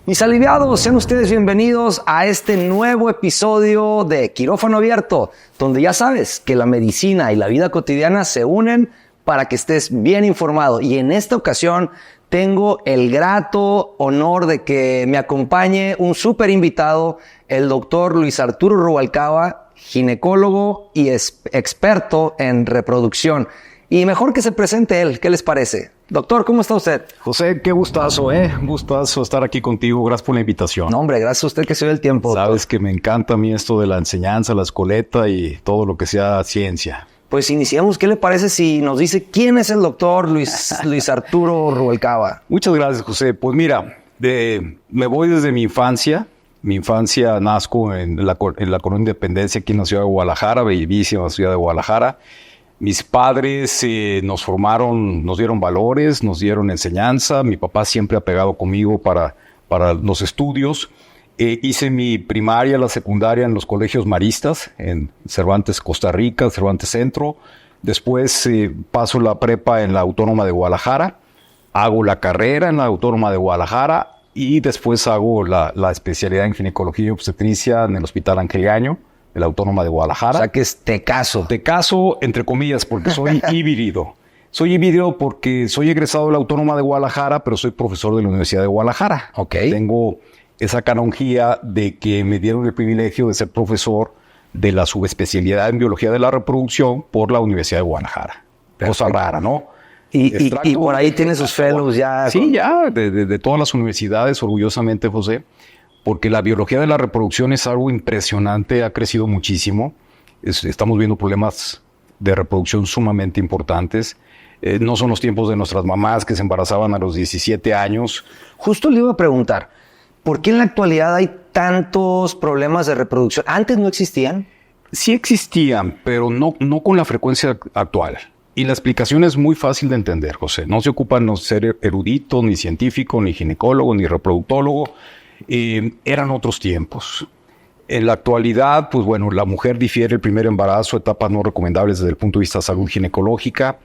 Mis aliviados, sean ustedes bienvenidos a este nuevo episodio de Quirófano Abierto, donde ya sabes que la medicina y la vida cotidiana se unen para que estés bien informado. Y en esta ocasión tengo el grato honor de que me acompañe un súper invitado, el doctor Luis Arturo Rubalcaba, ginecólogo y experto en reproducción. Y mejor que se presente él, ¿qué les parece? Doctor, ¿cómo está usted? José, qué gustazo, Un gustazo estar aquí contigo. Gracias por la invitación. No, hombre, gracias a usted que se dio el tiempo, doctor. Sabes que me encanta a mí esto de la enseñanza, la escoleta y todo lo que sea ciencia. Pues iniciamos. ¿Qué le parece si nos dice quién es el doctor Luis Arturo Rubalcaba? Muchas gracias, José. Pues mira, me voy desde mi infancia. Mi infancia nazco en la Colonia Independencia, aquí en la ciudad de Guadalajara, bellísima ciudad de Guadalajara. Mis padres nos formaron, nos dieron valores, nos dieron enseñanza. Mi papá siempre ha pegado conmigo para los estudios. Hice mi primaria, la secundaria en los colegios maristas, en Cervantes, Costa Rica, Cervantes Centro. Después paso la prepa en la Autónoma de Guadalajara. Hago la carrera en la Autónoma de Guadalajara y después hago la especialidad en ginecología y obstetricia en el Hospital Angeliano, de la Autónoma de Guadalajara. O sea que es tecaso. Tecaso, entre comillas, porque soy híbrido. Soy híbrido porque soy egresado de la Autónoma de Guadalajara, pero soy profesor de la Universidad de Guadalajara. Ok. Tengo esa canonjía de que me dieron el privilegio de ser profesor de la subespecialidad en biología de la reproducción por la Universidad de Guadalajara. Cosa rara, ¿no? Y por ahí tiene sus fellows ya. Sí, ya, de todas las universidades, orgullosamente, José, porque la biología de la reproducción es algo impresionante, ha crecido muchísimo. Estamos viendo problemas de reproducción sumamente importantes. No son los tiempos de nuestras mamás que se embarazaban a los 17 años. Justo le iba a preguntar, ¿por qué en la actualidad hay tantos problemas de reproducción? ¿Antes no existían? Sí existían, pero no con la frecuencia actual. Y la explicación es muy fácil de entender, José. No se ocupan de ser erudito, ni científico, ni ginecólogo, ni reproductólogo. Eran otros tiempos. En la actualidad, pues bueno, la mujer difiere el primer embarazo, etapas no recomendables desde el punto de vista de salud ginecológica.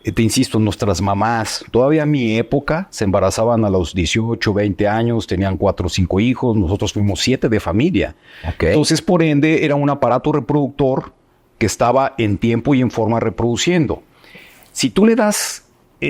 Te insisto, nuestras mamás, todavía en mi época, se embarazaban a los 18, 20 años, tenían 4 o 5 hijos, nosotros fuimos 7 de familia. Okay. Entonces, por ende, era un aparato reproductor que estaba en tiempo y en forma reproduciendo. Si tú le das,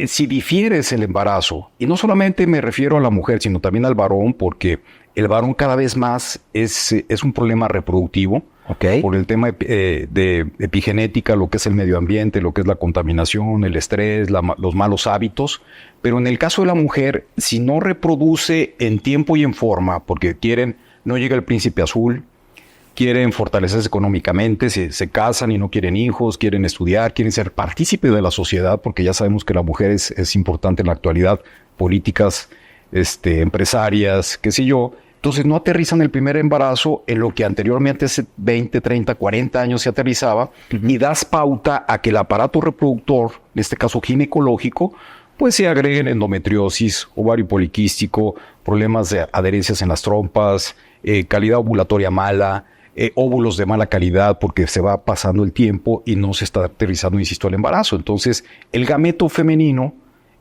si difieres el embarazo, y no solamente me refiero a la mujer, sino también al varón, porque el varón cada vez más es un problema reproductivo, okay, por el tema de epigenética, lo que es el medio ambiente, lo que es la contaminación, el estrés, los malos hábitos. Pero en el caso de la mujer, si no reproduce en tiempo y en forma, porque no llega el príncipe azul, quieren fortalecerse económicamente, se casan y no quieren hijos, quieren estudiar, quieren ser partícipe de la sociedad, porque ya sabemos que la mujer es importante en la actualidad, políticas, empresarias, qué sé yo. Entonces no aterrizan el primer embarazo en lo que anteriormente hace 20, 30, 40 años se aterrizaba, y das pauta a que el aparato reproductor, en este caso ginecológico, pues se agreguen endometriosis, ovario poliquístico, problemas de adherencias en las trompas, calidad ovulatoria mala, óvulos de mala calidad porque se va pasando el tiempo y no se está aterrizando, insisto, el embarazo. Entonces, el gameto femenino,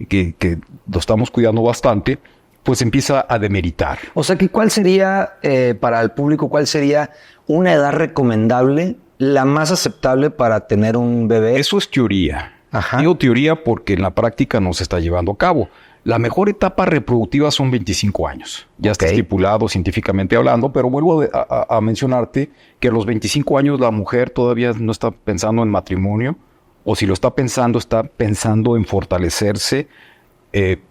que lo estamos cuidando bastante, pues empieza a demeritar. O sea, que ¿cuál sería, para el público, cuál sería una edad recomendable, la más aceptable para tener un bebé? Eso es teoría. Ajá. Digo teoría porque en la práctica no se está llevando a cabo. La mejor etapa reproductiva son 25 años. Ya está estipulado científicamente hablando, pero vuelvo a mencionarte que a los 25 años la mujer todavía no está pensando en matrimonio, o si lo está pensando en fortalecerse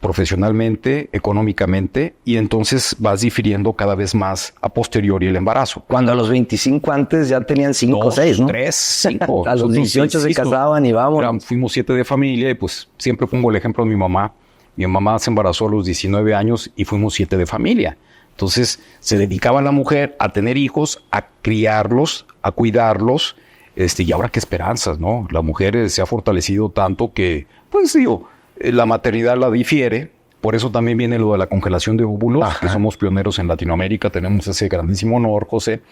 profesionalmente, económicamente, y entonces vas difiriendo cada vez más a posteriori el embarazo. Cuando a los 25 antes ya tenían 5 o 6, ¿no? 3, 5. A los 18 se casaban y vamos. Fuimos 7 de familia y pues siempre pongo el ejemplo de mi mamá. Mi mamá se embarazó a los 19 años y fuimos 7 de familia. Entonces se dedicaba la mujer a tener hijos, a criarlos, a cuidarlos, y ahora qué esperanzas, ¿no? La mujer se ha fortalecido tanto que, pues digo, la maternidad la difiere. Por eso también viene lo de la congelación de óvulos, que somos pioneros en Latinoamérica, tenemos ese grandísimo honor, José,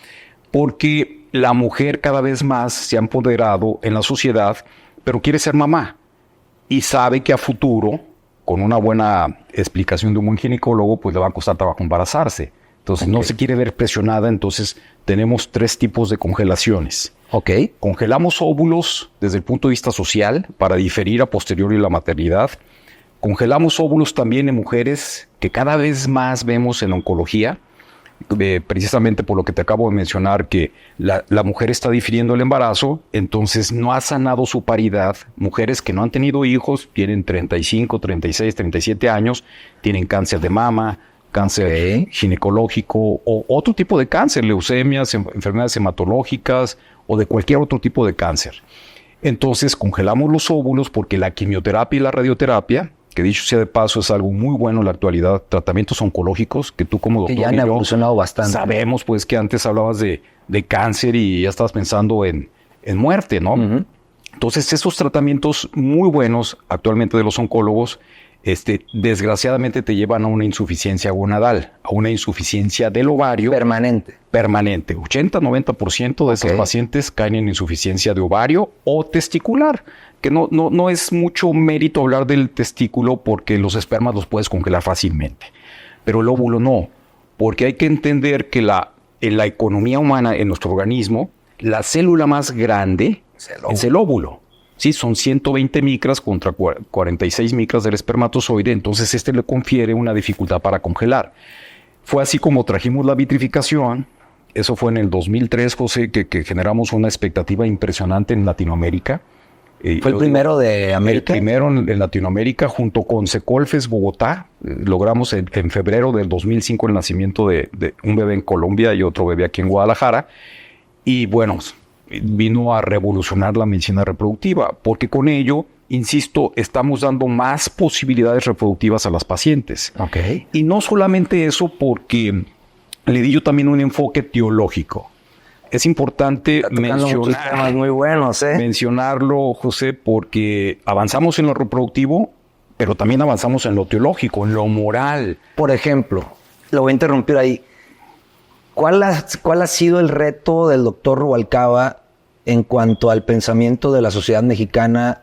porque la mujer cada vez más se ha empoderado en la sociedad, pero quiere ser mamá y sabe que a futuro, con una buena explicación de un buen ginecólogo, pues le va a costar trabajo embarazarse. Entonces no se quiere ver presionada, entonces tenemos 3 tipos de congelaciones. Congelamos óvulos desde el punto de vista social para diferir a posteriori la maternidad. Congelamos óvulos también en mujeres que cada vez más vemos en oncología, precisamente por lo que te acabo de mencionar, que la mujer está difiriendo el embarazo, entonces no ha sanado su paridad. Mujeres que no han tenido hijos, tienen 35, 36, 37 años, tienen cáncer de mama, cáncer ginecológico o otro tipo de cáncer, leucemias, enfermedades hematológicas o de cualquier otro tipo de cáncer. Entonces congelamos los óvulos porque la quimioterapia y la radioterapia, que dicho sea de paso es algo muy bueno en la actualidad, tratamientos oncológicos que tú como doctor que ya han evolucionado bastante. Sabemos pues que antes hablabas de cáncer y ya estabas pensando en muerte, ¿no? Uh-huh. Entonces esos tratamientos muy buenos actualmente de los oncólogos, desgraciadamente te llevan a una insuficiencia gonadal, a una insuficiencia del ovario. Permanente. 80-90% de esos pacientes caen en insuficiencia de ovario o testicular, que no es mucho mérito hablar del testículo porque los espermas los puedes congelar fácilmente, pero el óvulo no, porque hay que entender que en la economía humana, en nuestro organismo, la célula más grande es el óvulo. Sí, son 120 micras contra 46 micras del espermatozoide, entonces le confiere una dificultad para congelar. Fue así como trajimos la vitrificación. Eso fue en el 2003, José, que generamos una expectativa impresionante en Latinoamérica. ¿Fue el primero de América? El primero en Latinoamérica, junto con Secolfes Bogotá. Logramos en febrero del 2005 el nacimiento de un bebé en Colombia y otro bebé aquí en Guadalajara. Y bueno, vino a revolucionar la medicina reproductiva, porque con ello, insisto, estamos dando más posibilidades reproductivas a las pacientes. Y no solamente eso, porque le di yo también un enfoque teológico. Es importante mencionarlo, José, porque avanzamos en lo reproductivo, pero también avanzamos en lo teológico, en lo moral. Por ejemplo, lo voy a interrumpir ahí. ¿Cuál ha sido el reto del doctor Rubalcaba en cuanto al pensamiento de la sociedad mexicana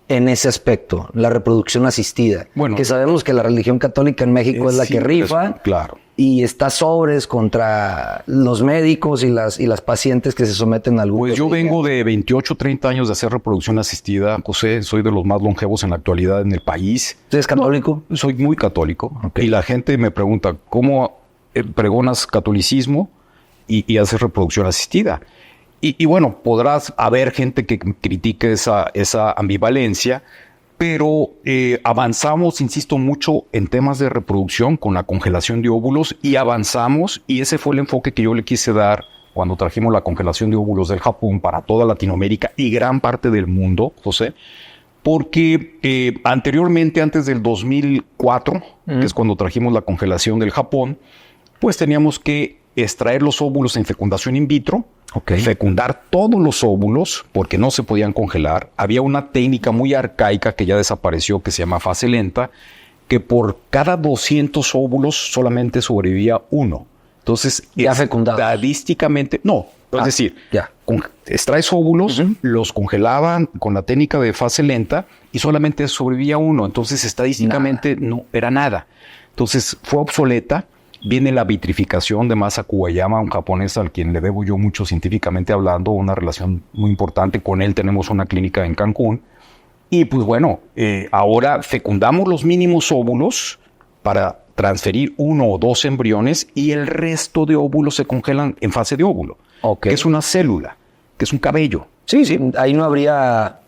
en ese aspecto, la reproducción asistida? Bueno, que sabemos que la religión católica en México es la que rifa. Claro. Y está sobres contra los médicos y las pacientes que se someten a algún... Pues yo vengo de 28, 30 años de hacer reproducción asistida, José. Soy de los más longevos en la actualidad en el país. ¿Usted es católico? No, soy muy católico. Y la gente me pregunta, ¿cómo pregonas catolicismo y haces reproducción asistida? Y bueno, podrás haber gente que critique esa ambivalencia, pero avanzamos, insisto, mucho en temas de reproducción con la congelación de óvulos y avanzamos, y ese fue el enfoque que yo le quise dar cuando trajimos la congelación de óvulos del Japón para toda Latinoamérica y gran parte del mundo, José, porque anteriormente, antes del 2004, que es cuando trajimos la congelación del Japón, pues teníamos que extraer los óvulos en fecundación in vitro, fecundar todos los óvulos porque no se podían congelar. Había una técnica muy arcaica que ya desapareció que se llama fase lenta, que por cada 200 óvulos solamente sobrevivía uno. Entonces, ya fecundados. Estadísticamente, no. Es decir, extraes óvulos, los congelaban con la técnica de fase lenta y solamente sobrevivía uno. Entonces, estadísticamente no era nada. Entonces, fue obsoleta. Viene la vitrificación de Masa Kuwayama, un japonés al quien le debo yo mucho científicamente hablando, una relación muy importante. Con él tenemos una clínica en Cancún. Y pues bueno, ahora fecundamos los mínimos óvulos para transferir 1 o 2 embriones y el resto de óvulos se congelan en fase de óvulo, que es una célula, que es un cabello. Sí, ahí no habría...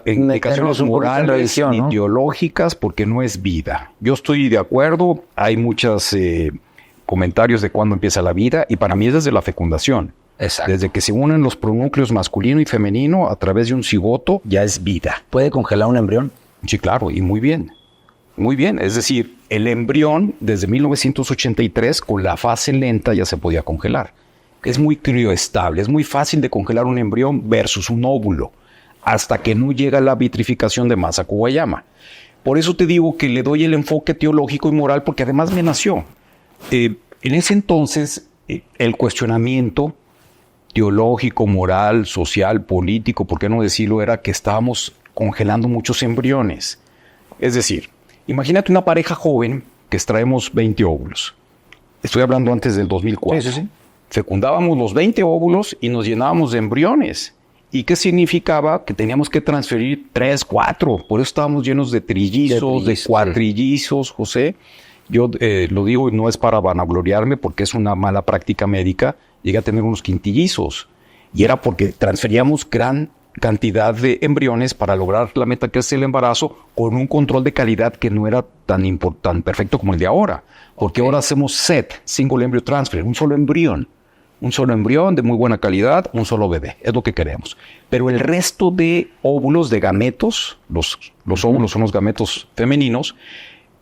indicaciones morales ni teológicas porque no es vida. Yo estoy de acuerdo, hay muchas... comentarios de cuándo empieza la vida, y para mí es desde la fecundación. Exacto. Desde que se unen los pronúcleos masculino y femenino a través de un cigoto, ya es vida. ¿Puede congelar un embrión? Sí, claro, y muy bien. Muy bien, es decir, el embrión desde 1983 con la fase lenta ya se podía congelar. Es muy crioestable, es muy fácil de congelar un embrión versus un óvulo, hasta que no llega la vitrificación de Masa Kuwayama. Por eso te digo que le doy el enfoque teológico y moral, porque además me nació. En ese entonces, el cuestionamiento teológico, moral, social, político, por qué no decirlo, era que estábamos congelando muchos embriones. Es decir, Imagínate una pareja joven que extraemos 20 óvulos. Estoy hablando antes del 2004. Sí. Fecundábamos los 20 óvulos y nos llenábamos de embriones. ¿Y qué significaba? Que teníamos que transferir 3, 4. Por eso estábamos llenos de trillizos, de cuatrillizos, José. Yo lo digo y no es para vanagloriarme porque es una mala práctica médica. Llegué a tener unos quintillizos. Y era porque transferíamos gran cantidad de embriones para lograr la meta que es el embarazo con un control de calidad que no era tan perfecto como el de ahora. Porque ahora hacemos SET, Single Embryo Transfer, un solo embrión. Un solo embrión de muy buena calidad, un solo bebé. Es lo que queremos. Pero el resto de óvulos, de gametos, los óvulos son los gametos femeninos,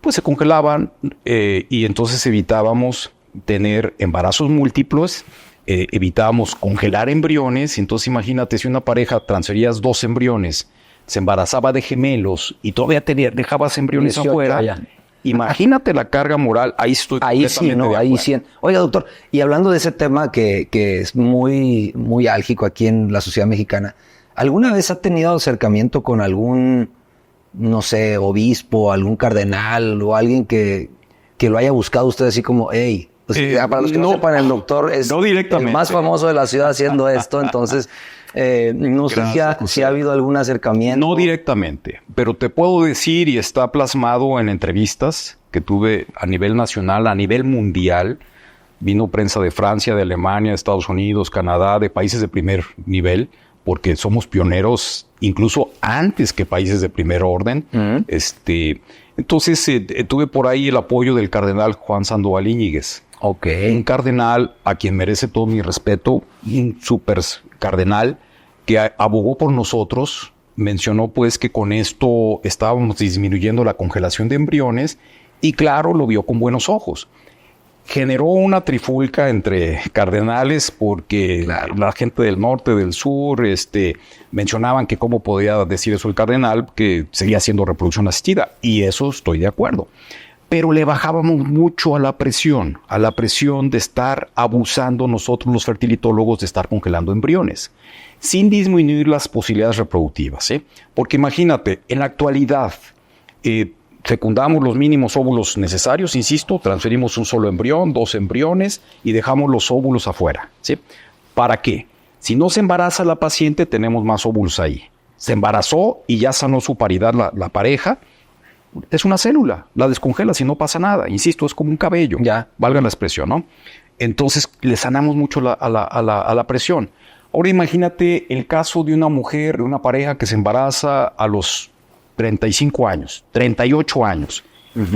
pues se congelaban y entonces evitábamos tener embarazos múltiples, evitábamos congelar embriones. Entonces imagínate, si una pareja transferías 2 embriones, se embarazaba de gemelos y todavía dejabas embriones 18 afuera. ya. Imagínate la carga moral. Ahí estoy completamente de ahí acuerdo. sí. Oiga, doctor, y hablando de ese tema que es muy, muy álgico aquí en la sociedad mexicana, ¿alguna vez ha tenido acercamiento con algún, no sé, obispo, algún cardenal o alguien que lo haya buscado usted así como, hey, pues, para los que no sepan, el doctor es no directamente. el más famoso de la ciudad haciendo esto, entonces no sé si ha habido algún acercamiento? No directamente, pero te puedo decir, y está plasmado en entrevistas que tuve a nivel nacional, a nivel mundial. Vino prensa de Francia, de Alemania, de Estados Unidos, Canadá, de países de primer nivel, porque somos pioneros incluso antes que países de primer orden. Entonces tuve por ahí el apoyo del cardenal Juan Sandoval Íñiguez. Un cardenal a quien merece todo mi respeto, un super cardenal que abogó por nosotros. Mencionó pues que con esto estábamos disminuyendo la congelación de embriones y claro, lo vio con buenos ojos. Generó una trifulca entre cardenales porque la gente del norte, del sur, mencionaban que cómo podía decir eso el cardenal, que seguía haciendo reproducción asistida, y eso estoy de acuerdo. Pero le bajábamos mucho a la presión de estar abusando nosotros los fertilitólogos de estar congelando embriones, sin disminuir las posibilidades reproductivas, Porque imagínate, en la actualidad, fecundamos los mínimos óvulos necesarios, insisto, transferimos un solo embrión, 2 embriones y dejamos los óvulos afuera, ¿sí? ¿Para qué? Si no se embaraza la paciente, tenemos más óvulos ahí. Se embarazó y ya sanó su paridad la pareja, es una célula, la descongelas y no pasa nada. Insisto, es como un cabello, ya, valga la expresión, ¿no? Entonces le sanamos mucho a la presión. Ahora imagínate el caso de una mujer, de una pareja que se embaraza a los 35 años, 38 años,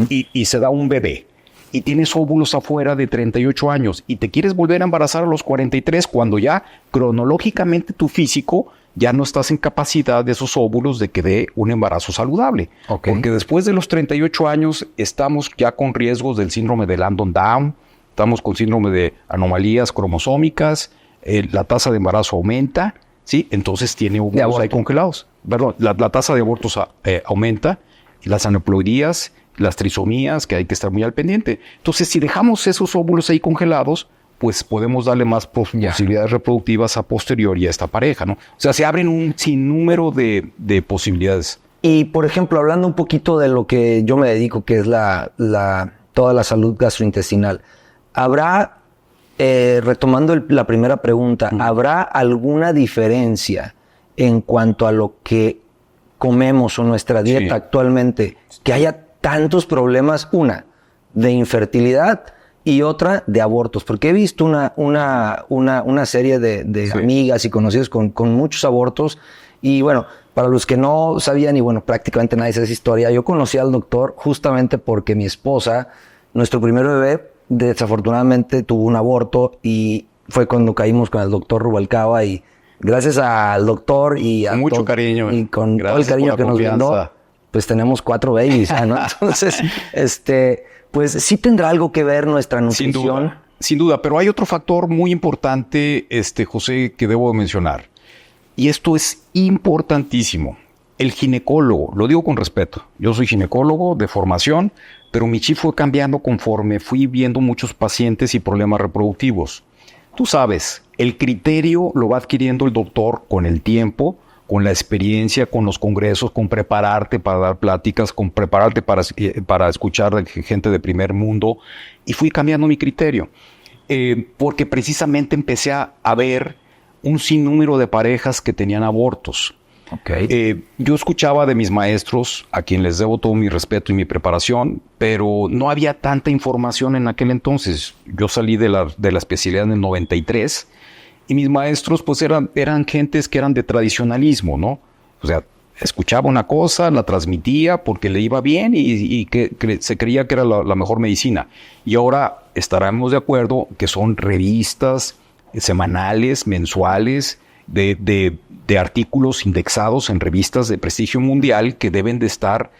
y se da un bebé, y tienes óvulos afuera de 38 años, y te quieres volver a embarazar a los 43, cuando ya cronológicamente tu físico ya no estás en capacidad de esos óvulos de que dé un embarazo saludable. Porque después de los 38 años estamos ya con riesgos del síndrome de Landon-Down, estamos con síndrome de anomalías cromosómicas, la tasa de embarazo aumenta, ¿sí? Entonces tiene óvulos ahí congelados. Perdón, la tasa de abortos aumenta, y las aneuploidías, las trisomías, que hay que estar muy al pendiente. Entonces, si dejamos esos óvulos ahí congelados, pues podemos darle más posibilidades reproductivas a posteriori a esta pareja, ¿no? O sea, se abren un sinnúmero de posibilidades. Y, por ejemplo, hablando un poquito de lo que yo me dedico, que es toda la salud gastrointestinal, ¿habrá, retomando la primera pregunta, ¿habrá alguna diferencia en cuanto a lo que comemos o nuestra dieta actualmente, que haya tantos problemas, una, de infertilidad y otra de abortos? Porque he visto una serie de amigas y conocidos con muchos abortos. Y bueno, para los que no sabían, y bueno, prácticamente nadie sabe esa historia, yo conocí al doctor justamente porque mi esposa, nuestro primer bebé, desafortunadamente tuvo un aborto, y fue cuando caímos con el doctor Rubalcaba, y gracias al doctor y a mucho cariño, y con todo el cariño que nos brindó, pues tenemos 4 babies, ¿no? Entonces, pues sí tendrá algo que ver nuestra nutrición. Sin duda, pero hay otro factor muy importante, José, que debo mencionar. Y esto es importantísimo. El ginecólogo, lo digo con respeto, yo soy ginecólogo de formación, pero mi chip fue cambiando conforme fui viendo muchos pacientes y problemas reproductivos. Tú sabes, el criterio lo va adquiriendo el doctor con el tiempo, con la experiencia, con los congresos, con prepararte para dar pláticas, con prepararte para escuchar de gente de primer mundo, y fui cambiando mi criterio, porque precisamente empecé a ver un sinnúmero de parejas que tenían abortos. Okay. Yo escuchaba de mis maestros, a quien les debo todo mi respeto y mi preparación, pero no había tanta información en aquel entonces. Yo salí de la especialidad en el 93 y mis maestros pues eran gentes que eran de tradicionalismo, ¿no? O sea, escuchaba una cosa, la transmitía porque le iba bien y que se creía que era la mejor medicina. Y ahora estaremos de acuerdo que son revistas semanales, mensuales, de artículos indexados en revistas de prestigio mundial que deben de estar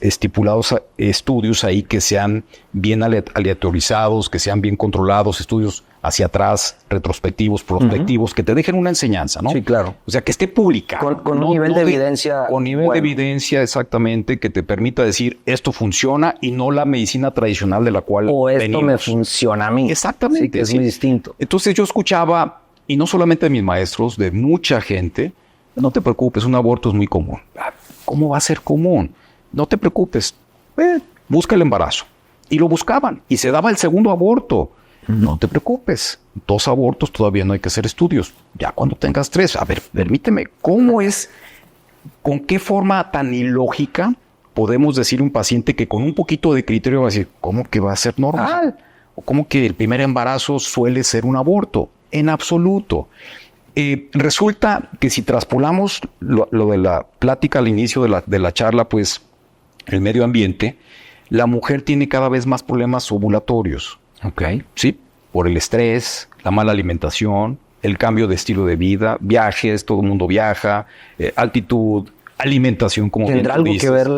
estipulados estudios ahí que sean bien aleatorizados, que sean bien controlados, estudios hacia atrás, retrospectivos, prospectivos, que te dejen una enseñanza, ¿no? Sí, claro. O sea, que esté pública. Con un nivel de evidencia. Con nivel de evidencia, exactamente, que te permita decir esto funciona y no la medicina tradicional de la cual o esto venimos. Me funciona a mí. Exactamente. Sí, que es muy distinto. Entonces yo escuchaba, y no solamente de mis maestros, de mucha gente, no te preocupes, un aborto es muy común. ¿Cómo va a ser común? No te preocupes, busca el embarazo. Y lo buscaban, y se daba el segundo aborto. No te preocupes, 2 abortos todavía no hay que hacer estudios. Ya cuando tengas 3, a ver, permíteme, ¿cómo es, con qué forma tan ilógica podemos decir a un paciente que con un poquito de criterio va a decir, ¿cómo que va a ser normal? ¿O cómo que el primer embarazo suele ser un aborto? En absoluto. Resulta que si traspolamos lo de la plática al inicio de la charla, pues el medio ambiente, la mujer tiene cada vez más problemas ovulatorios. Sí, por el estrés, la mala alimentación, el cambio de estilo de vida, viajes, todo el mundo viaja, altitud, alimentación, como bien ¿Tendrá tú algo dices. que ver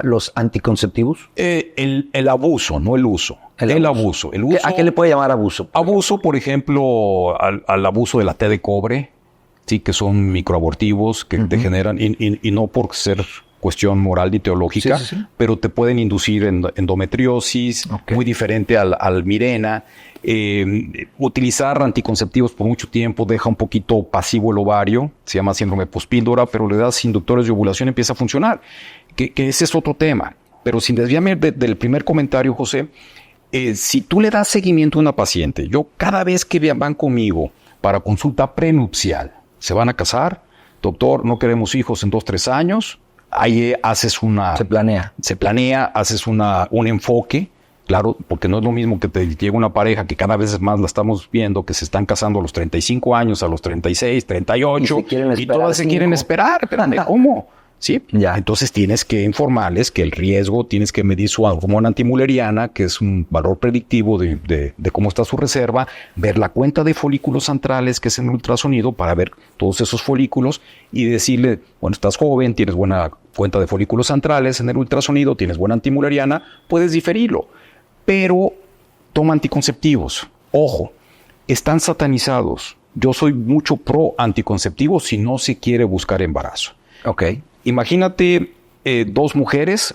los anticonceptivos? El abuso, no el uso. El abuso. ¿A qué le puede llamar abuso? Abuso, por ejemplo, al abuso de la té de cobre, sí, que son microabortivos que te generan, y no por ser cuestión moral ni teológica, pero te pueden inducir endometriosis, muy diferente al Mirena. Utilizar anticonceptivos por mucho tiempo deja un poquito pasivo el ovario, se llama síndrome pospíldora, pero le das inductores de ovulación, empieza a funcionar. Que ese es otro tema. Pero sin desviarme del primer comentario, José, si tú le das seguimiento a una paciente, yo cada vez que van conmigo para consulta prenupcial, se van a casar, doctor, no queremos hijos en 2-3 años, ahí haces Se planea, haces un enfoque, claro, porque no es lo mismo que te llegue una pareja que cada vez más la estamos viendo, que se están casando a los 35 años, a los 36, 38, y todas se quieren esperar, espérame, ¿cómo? Sí, ya. Entonces tienes que informarles que el riesgo, tienes que medir su hormona antimuleriana, que es un valor predictivo de cómo está su reserva, ver la cuenta de folículos antrales, que es en ultrasonido, para ver todos esos folículos y decirle, bueno, estás joven, tienes buena cuenta de folículos antrales en el ultrasonido, tienes buena antimuleriana, puedes diferirlo, pero toma anticonceptivos. Ojo, están satanizados. Yo soy mucho pro anticonceptivos si no se quiere buscar embarazo. Imagínate 2 mujeres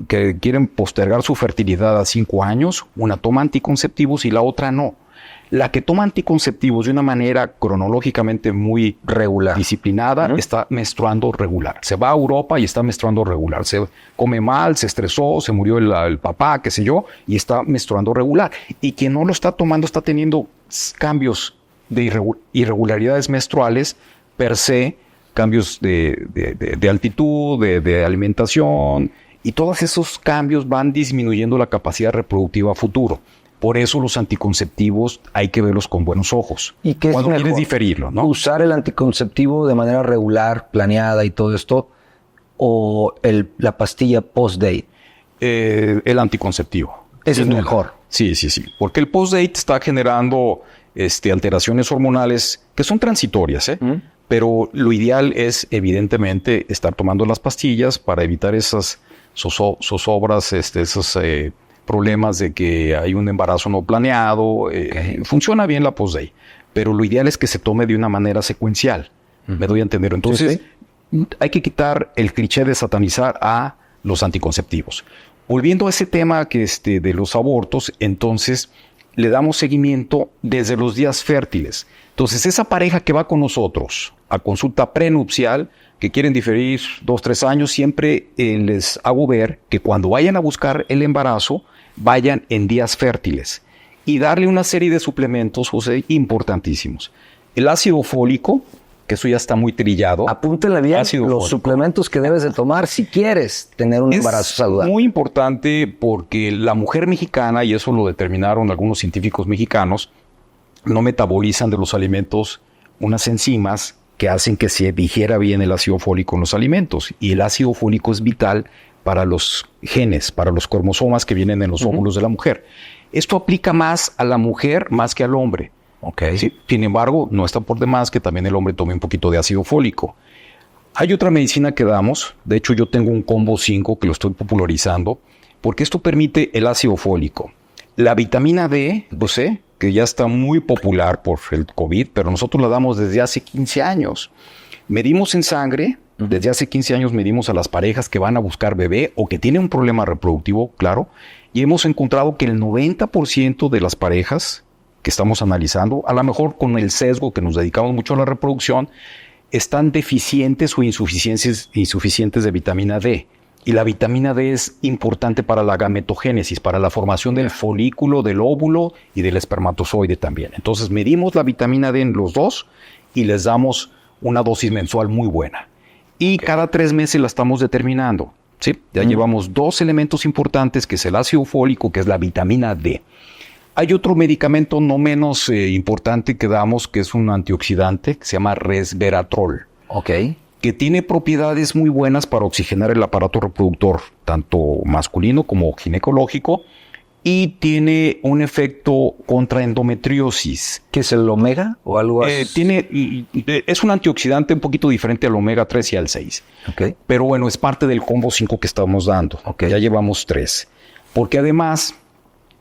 que quieren postergar su fertilidad a 5 años, una toma anticonceptivos y la otra no. La que toma anticonceptivos de una manera cronológicamente muy regular, disciplinada, está menstruando regular. Se va a Europa y está menstruando regular. Se come mal, se estresó, se murió el papá, qué sé yo, y está menstruando regular. Y quien no lo está tomando está teniendo cambios de irregularidades menstruales per se, cambios de altitud, de alimentación, y todos esos cambios van disminuyendo la capacidad reproductiva a futuro. Por eso los anticonceptivos hay que verlos con buenos ojos. ¿Y qué es cuando mejor? quieres diferirlo, ¿no? ¿Usar el anticonceptivo de manera regular, planeada y todo esto, o la pastilla post-date? El anticonceptivo. Ese es mejor. Sí. Porque el post-date está generando alteraciones hormonales que son transitorias, pero lo ideal es, evidentemente, estar tomando las pastillas para evitar esas zozobras, esos problemas de que hay un embarazo no planeado. Funciona bien la post-day, pero lo ideal es que se tome de una manera secuencial. Me doy a entender. Entonces, hay que quitar el cliché de satanizar a los anticonceptivos. Volviendo a ese tema que de los abortos, entonces le damos seguimiento desde los días fértiles. Entonces, esa pareja que va con nosotros a consulta prenupcial, que quieren diferir 2, 3 años, siempre les hago ver que cuando vayan a buscar el embarazo, vayan en días fértiles y darle una serie de suplementos, José, importantísimos. El ácido fólico, que eso ya está muy trillado. Apúntenle bien ácido los fólico. suplementos que debes de tomar si quieres tener un embarazo saludable. Es muy importante porque la mujer mexicana, y eso lo determinaron algunos científicos mexicanos, no metabolizan de los alimentos unas enzimas que hacen que se digiera bien el ácido fólico en los alimentos. Y el ácido fólico es vital para los genes, para los cromosomas que vienen en los óvulos de la mujer. Esto aplica más a la mujer más que al hombre. Okay. ¿Sí? Sin embargo, no está por demás que también el hombre tome un poquito de ácido fólico. Hay otra medicina que damos, de hecho yo tengo un combo 5 que lo estoy popularizando, porque esto permite el ácido fólico. La vitamina D, José, que ya está muy popular por el COVID, pero nosotros la damos desde hace 15 años. Medimos en sangre, desde hace 15 años medimos a las parejas que van a buscar bebé o que tienen un problema reproductivo, claro, y hemos encontrado que el 90% de las parejas que estamos analizando, a lo mejor con el sesgo que nos dedicamos mucho a la reproducción, están deficientes o insuficientes de vitamina D. Y la vitamina D es importante para la gametogénesis, para la formación del folículo, del óvulo y del espermatozoide también. Entonces medimos la vitamina D en los dos y les damos una dosis mensual muy buena. Y cada 3 meses la estamos determinando. ¿Sí? Ya llevamos 2 elementos importantes, que es el ácido fólico, que es la vitamina D. Hay otro medicamento no menos importante que damos, que es un antioxidante, que se llama resveratrol. Ok. Que tiene propiedades muy buenas para oxigenar el aparato reproductor, tanto masculino como ginecológico, y tiene un efecto contra endometriosis. ¿Qué es el omega o algo así? Es un antioxidante un poquito diferente al omega 3 y al 6. Okay. Pero bueno, es parte del combo 5 que estamos dando. Okay. Ya llevamos 3. Porque además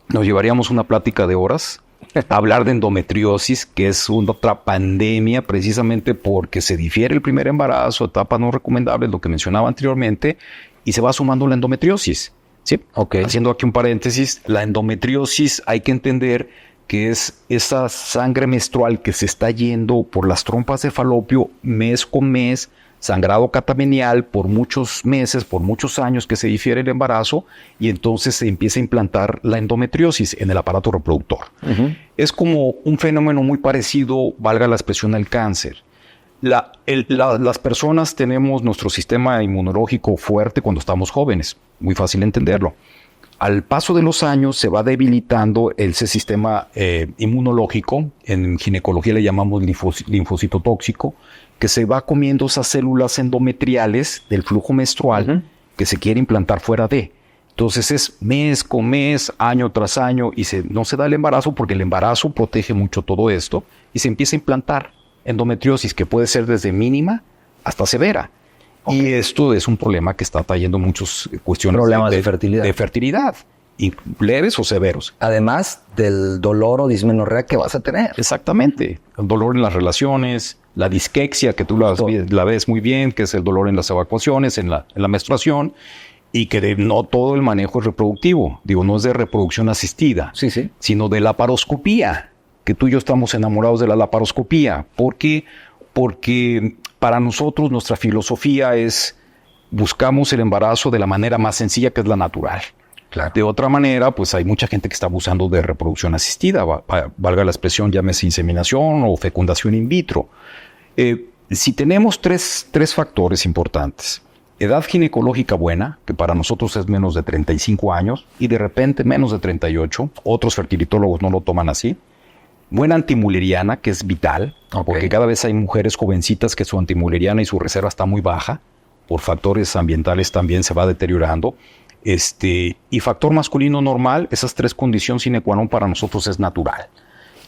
nos llevaríamos una plática de horas a hablar de endometriosis, que es otra pandemia precisamente porque se difiere el primer embarazo, etapa no recomendable, lo que mencionaba anteriormente, y se va sumando la endometriosis. ¿Sí? Okay. Haciendo aquí un paréntesis, la endometriosis hay que entender que es esa sangre menstrual que se está yendo por las trompas de falopio mes con mes, sangrado catamenial por muchos meses, por muchos años que se difiere el embarazo, y entonces se empieza a implantar la endometriosis en el aparato reproductor. Es como un fenómeno muy parecido, valga la expresión, al cáncer. Las personas tenemos nuestro sistema inmunológico fuerte cuando estamos jóvenes, muy fácil entenderlo. Al paso de los años se va debilitando ese sistema inmunológico, en ginecología le llamamos linfocito tóxico, que se va comiendo esas células endometriales del flujo menstrual que se quiere implantar fuera de. Entonces es mes con mes, año tras año, y no se da el embarazo porque el embarazo protege mucho todo esto, y se empieza a implantar endometriosis que puede ser desde mínima hasta severa. Okay. Y esto es un problema que está trayendo muchas cuestiones de fertilidad, y leves o severos. Además del dolor o dismenorrea que vas a tener. Exactamente. El dolor en las relaciones, la disquexia, que tú la ves muy bien, que es el dolor en las evacuaciones, en la menstruación, y que no todo el manejo es reproductivo. Digo, no es de reproducción asistida, sino de laparoscopía, que tú y yo estamos enamorados de la laparoscopía. ¿Por qué? Porque para nosotros nuestra filosofía es buscamos el embarazo de la manera más sencilla, que es la natural. Claro. De otra manera, pues hay mucha gente que está abusando de reproducción asistida, valga la expresión, llámese inseminación o fecundación in vitro. Si tenemos tres factores importantes: edad ginecológica buena, que para nosotros es menos de 35 años, y de repente menos de 38, otros fertilitólogos no lo toman así. Buena antimuleriana, que es vital, porque cada vez hay mujeres jovencitas que su antimuleriana y su reserva está muy baja, por factores ambientales también se va deteriorando. Y factor masculino normal, esas 3 condiciones sine qua non para nosotros es natural.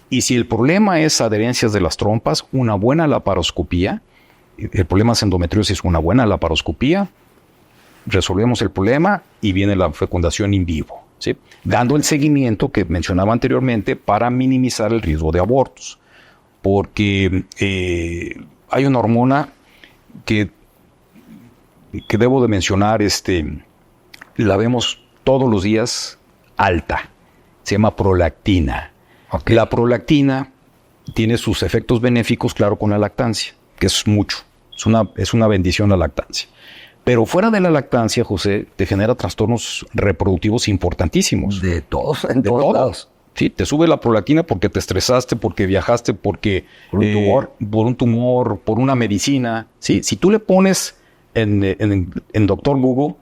Y si el problema es adherencias de las trompas, una buena laparoscopía, el problema es endometriosis, una buena laparoscopía, resolvemos el problema y viene la fecundación in vivo, ¿sí? Dando el seguimiento que mencionaba anteriormente para minimizar el riesgo de abortos. Porque hay una hormona que debo de mencionar, la vemos todos los días alta, se llama prolactina. Okay. La prolactina tiene sus efectos benéficos, claro, con la lactancia, que es mucho. Es una bendición la lactancia. Pero fuera de la lactancia, José, te genera trastornos reproductivos importantísimos. De todos, en todos lados. Sí, te sube la prolactina porque te estresaste, porque viajaste, porque... Por un tumor, por una medicina. Sí, si tú le pones en Doctor Google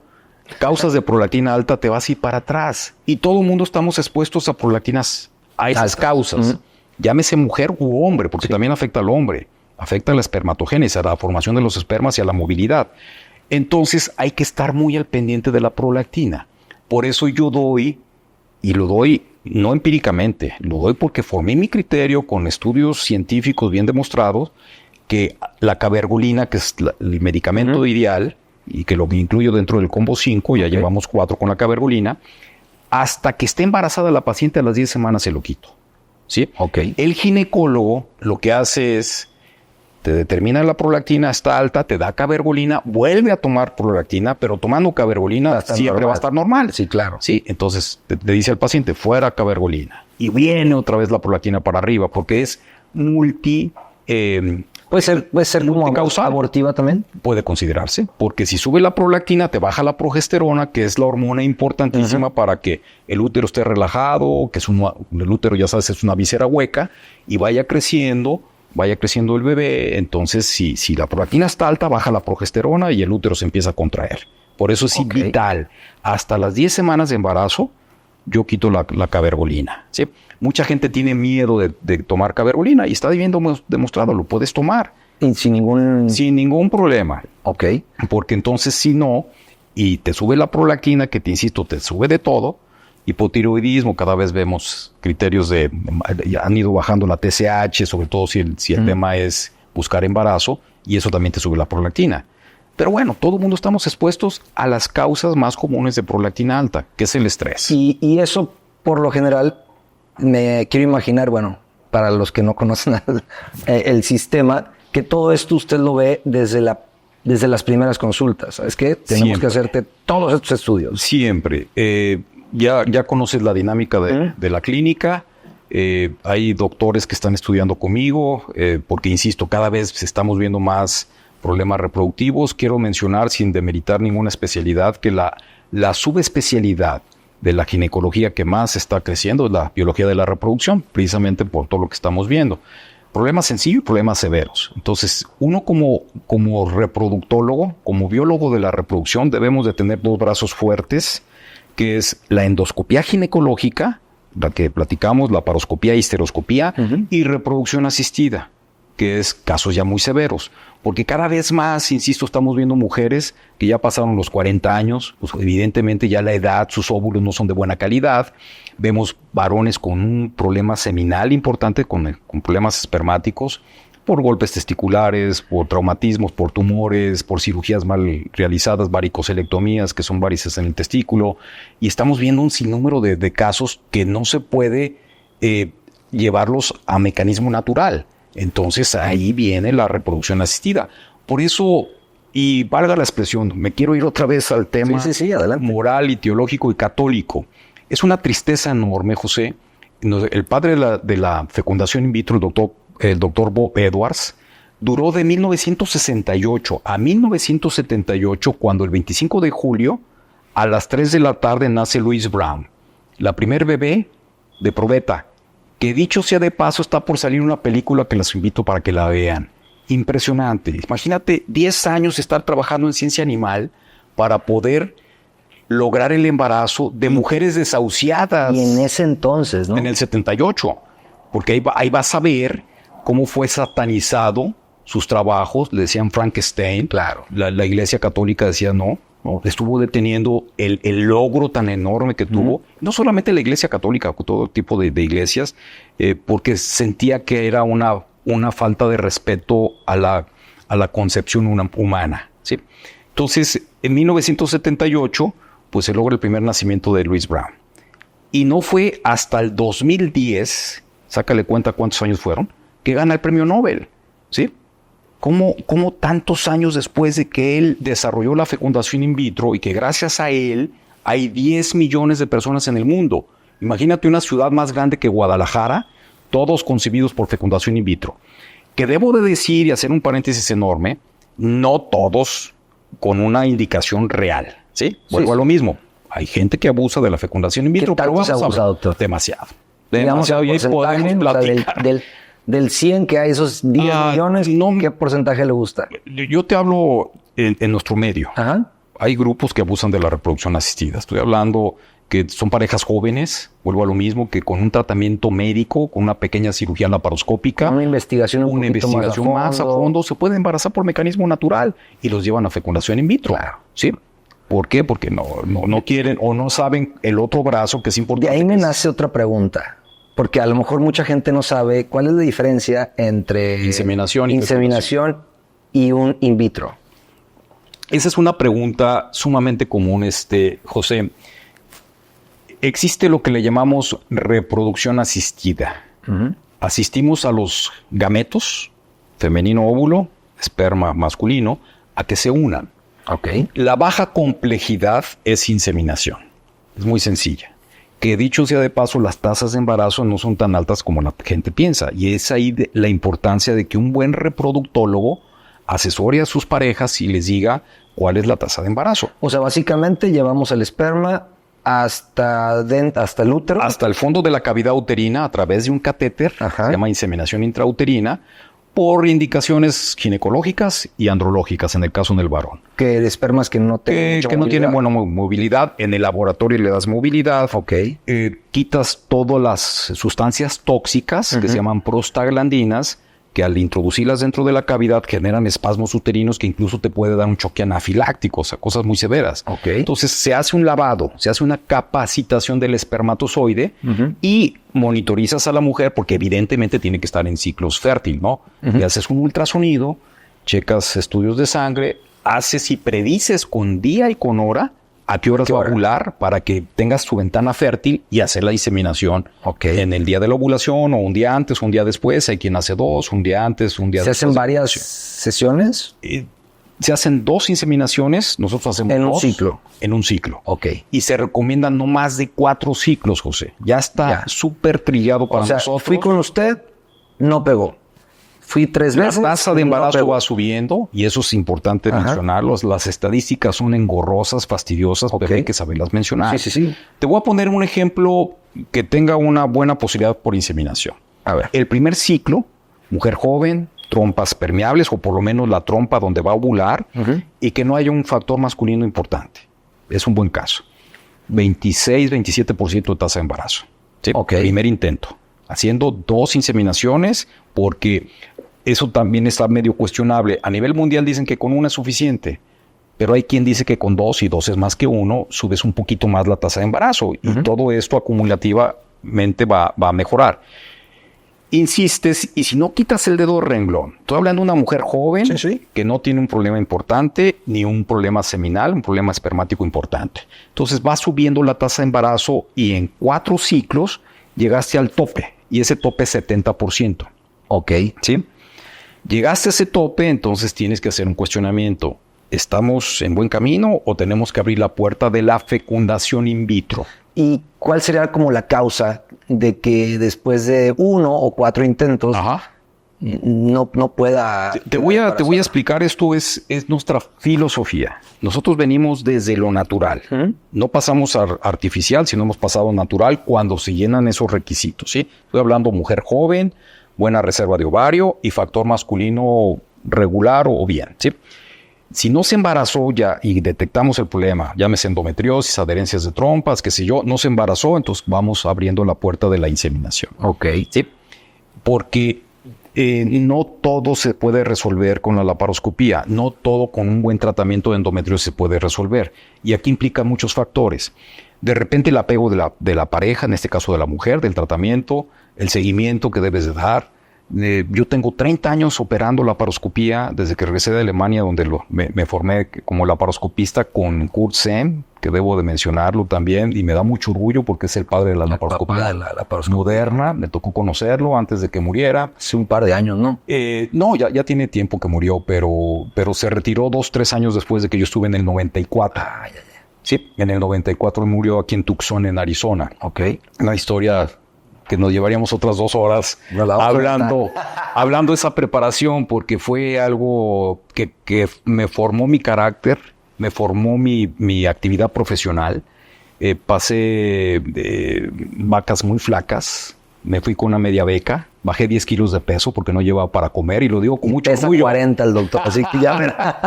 causas de prolactina alta, te vas a ir para atrás. Y todo el mundo estamos expuestos a prolactinas, a esas causas. Llámese mujer u hombre, porque también afecta al hombre. Afecta a la espermatogénesis, a la formación de los espermas y a la movilidad. Entonces hay que estar muy al pendiente de la prolactina. Por eso yo doy, y lo doy no empíricamente, lo doy porque formé mi criterio con estudios científicos bien demostrados que la cabergolina, que es el medicamento ideal, y que lo incluyo dentro del combo 5, ya llevamos 4 con la cabergolina, hasta que esté embarazada la paciente a las 10 semanas se lo quito. ¿Sí? El ginecólogo lo que hace es, te determina la prolactina, está alta, te da cabergolina, vuelve a tomar prolactina, pero tomando cabergolina siempre va a estar normal. Sí, claro. Sí, entonces te dice al paciente, fuera cabergolina. Y viene otra vez la prolactina para arriba, porque es puede ser como abortiva también. Puede considerarse, porque si sube la prolactina, te baja la progesterona, que es la hormona importantísima para que el útero esté relajado, que el útero, ya sabes, es una visera hueca, y vaya creciendo el bebé. Entonces, si la prolactina está alta, baja la progesterona y el útero se empieza a contraer. Por eso es vital. Hasta las 10 semanas de embarazo, yo quito la cabergolina. ¿Sí? Mucha gente tiene miedo de tomar cabergolina y está bien demostrado, lo puedes tomar. Y sin ningún problema. Porque entonces si no, y te sube la prolactina, que te insisto, te sube de todo, hipotiroidismo, cada vez vemos criterios han ido bajando la TSH, sobre todo si el tema es buscar embarazo, y eso también te sube la prolactina. Pero bueno, todo el mundo estamos expuestos a las causas más comunes de prolactina alta, que es el estrés. Y eso, por lo general, me quiero imaginar, bueno, para los que no conocen el sistema, que todo esto usted lo ve desde las primeras consultas. ¿Sabes qué? Tenemos que hacerte todos estos estudios. Siempre. Ya conoces la dinámica de la clínica. Hay doctores que están estudiando conmigo, porque, insisto, cada vez estamos viendo más problemas reproductivos. Quiero mencionar, sin demeritar ninguna especialidad, que la subespecialidad de la ginecología que más está creciendo es la biología de la reproducción, precisamente por todo lo que estamos viendo. Problemas sencillos y problemas severos. Entonces, uno como reproductólogo, como biólogo de la reproducción, debemos de tener 2 brazos fuertes, que es la endoscopía ginecológica, la que platicamos, la paroscopía y histeroscopía, y reproducción asistida, que es casos ya muy severos. Porque cada vez más, insisto, estamos viendo mujeres que ya pasaron los 40 años, pues evidentemente ya la edad, sus óvulos no son de buena calidad. Vemos varones con un problema seminal importante, con problemas espermáticos, por golpes testiculares, por traumatismos, por tumores, por cirugías mal realizadas, varicocelectomías, que son varices en el testículo. Y estamos viendo un sinnúmero de casos que no se puede llevarlos a mecanismo natural. Entonces ahí viene la reproducción asistida. Por eso, y valga la expresión, me quiero ir otra vez al tema moral y teológico y católico. Es una tristeza enorme, José. El padre de la fecundación in vitro, el doctor Bob Edwards, duró de 1968 a 1978, cuando el 25 de julio, a las 3 de la tarde, nace Louise Brown, la primer bebé de probeta, que, dicho sea de paso, está por salir una película que les invito para que la vean. Impresionante. Imagínate 10 años estar trabajando en ciencia animal para poder lograr el embarazo de mujeres desahuciadas. Y en ese entonces, ¿no? En el 78. Porque ahí vas a ver cómo fue satanizado sus trabajos. Le decían Frankenstein. Claro. La Iglesia Católica decía no. Estuvo deteniendo el logro tan enorme que tuvo, no solamente la Iglesia Católica, todo tipo de iglesias, porque sentía que era una falta de respeto a la concepción humana, ¿sí? Entonces, en 1978, pues se logra el primer nacimiento de Louise Brown. Y no fue hasta el 2010, sácale cuenta cuántos años fueron, que gana el premio Nobel, ¿sí? ¿Cómo tantos años después de que él desarrolló la fecundación in vitro y que gracias a él hay 10 millones de personas en el mundo? Imagínate una ciudad más grande que Guadalajara, todos concebidos por fecundación in vitro. Que debo de decir y hacer un paréntesis enorme, no todos con una indicación real, ¿sí? Vuelvo a lo mismo. Hay gente que abusa de la fecundación in vitro, pero se abusa, doctor? Demasiado. Digamos, Demasiado. Y ahí podemos platicar. Del 100 que hay, esos 10 millones, ¿qué porcentaje le gusta? Yo te hablo en nuestro medio. Ajá. Hay grupos que abusan de la reproducción asistida. Estoy hablando que son parejas jóvenes, vuelvo a lo mismo, que con un tratamiento médico, con una pequeña cirugía laparoscópica, una investigación más a fondo, se pueden embarazar por mecanismo natural y los llevan a fecundación in vitro. Claro. ¿Sí? ¿Por qué? Porque no quieren o no saben el otro brazo que es importante. De ahí me nace otra pregunta, porque a lo mejor mucha gente no sabe cuál es la diferencia entre inseminación y un in vitro. Esa es una pregunta sumamente común, José. Existe lo que le llamamos reproducción asistida. Uh-huh. Asistimos a los gametos, femenino óvulo, esperma masculino, a que se unan. Okay. La baja complejidad es inseminación. Es muy sencilla. Que dicho sea de paso, las tasas de embarazo no son tan altas como la gente piensa. Y es ahí la importancia de que un buen reproductólogo asesore a sus parejas y les diga cuál es la tasa de embarazo. O sea, básicamente llevamos el esperma hasta el útero. Hasta el fondo de la cavidad uterina a través de un catéter. Ajá. Se llama inseminación intrauterina, por indicaciones ginecológicas y andrológicas en el caso del varón. Que de espermas que no tienen buena movilidad. En el laboratorio le das movilidad. Okay. Quitas todas las sustancias tóxicas que se llaman prostaglandinas, que al introducirlas dentro de la cavidad generan espasmos uterinos que incluso te puede dar un choque anafiláctico, o sea, cosas muy severas. Okay. Entonces se hace un lavado, se hace una capacitación del espermatozoide y monitorizas a la mujer porque evidentemente tiene que estar en ciclos fértil, ¿no? Le haces un ultrasonido, checas estudios de sangre, haces y predices con día y con hora a qué horas va a ovular para que tengas tu ventana fértil y hacer la inseminación en el día de la ovulación o un día antes o un día después. Hay quien hace 2, un día antes, un día después. ¿Se hacen varias sesiones? Se hacen 2 inseminaciones. Nosotros hacemos ¿En un ciclo? En un ciclo. Ok. Y se recomiendan no más de 4 ciclos, José. Ya está súper trillado para nosotros. Fui con usted, no pegó. Fui 3 veces. La tasa de embarazo va subiendo y eso es importante mencionarlo. Las estadísticas son engorrosas, fastidiosas, pero hay que saberlas mencionar. Sí. Te voy a poner un ejemplo que tenga una buena posibilidad por inseminación. A ver. El primer ciclo, mujer joven, trompas permeables o por lo menos la trompa donde va a ovular y que no haya un factor masculino importante. Es un buen caso. 26-27% de tasa de embarazo. ¿Sí? Primer intento. Haciendo 2 inseminaciones porque eso también está medio cuestionable. A nivel mundial dicen que con 1 es suficiente, pero hay quien dice que con 2 y 2 es más que 1, subes un poquito más la tasa de embarazo y todo esto acumulativamente va a mejorar. Insistes y si no quitas el dedo del renglón, estoy hablando de una mujer joven que no tiene un problema importante ni un problema seminal, un problema espermático importante. Entonces va subiendo la tasa de embarazo y en 4 ciclos llegaste al tope y ese tope es 70%. Ok. ¿Sí? Llegaste a ese tope, entonces tienes que hacer un cuestionamiento. ¿Estamos en buen camino o tenemos que abrir la puerta de la fecundación in vitro? ¿Y cuál sería como la causa de que después de 1 o 4 intentos no pueda... Te voy a explicar, esto es nuestra filosofía. Nosotros venimos desde lo natural. No pasamos a artificial, sino hemos pasado natural cuando se llenan esos requisitos. ¿Sí? Estoy hablando mujer joven, buena reserva de ovario y factor masculino regular o bien. ¿Sí? Si no se embarazó ya y detectamos el problema, llámese endometriosis, adherencias de trompas, qué sé yo, no se embarazó, entonces vamos abriendo la puerta de la inseminación. Ok. ¿Sí? Porque no todo se puede resolver con la laparoscopía, no todo con un buen tratamiento de endometriosis se puede resolver. Y aquí implica muchos factores. De repente el apego de la pareja, en este caso de la mujer, del tratamiento, el seguimiento que debes de dar. Yo tengo 30 años operando laparoscopía desde que regresé de Alemania, donde me formé como laparoscopista con Kurt Sem, que debo de mencionarlo también, y me da mucho orgullo porque es el padre de la laparoscopía moderna. Me tocó conocerlo antes de que muriera. Hace un par de años, ¿no? No, ya tiene tiempo que murió, pero se retiró 2-3 años después de que yo estuve en el 94. Sí, en el 94 murió aquí en Tucson, en Arizona. Ok. Una historia que nos llevaríamos otras 2 horas hablando de esa preparación, porque fue algo que me formó mi carácter, me formó mi actividad profesional. Pasé vacas muy flacas, me fui con una media beca, bajé 10 kilos de peso porque no llevaba para comer, y lo digo con mucho orgullo. Pesa 40 el doctor, así que ya...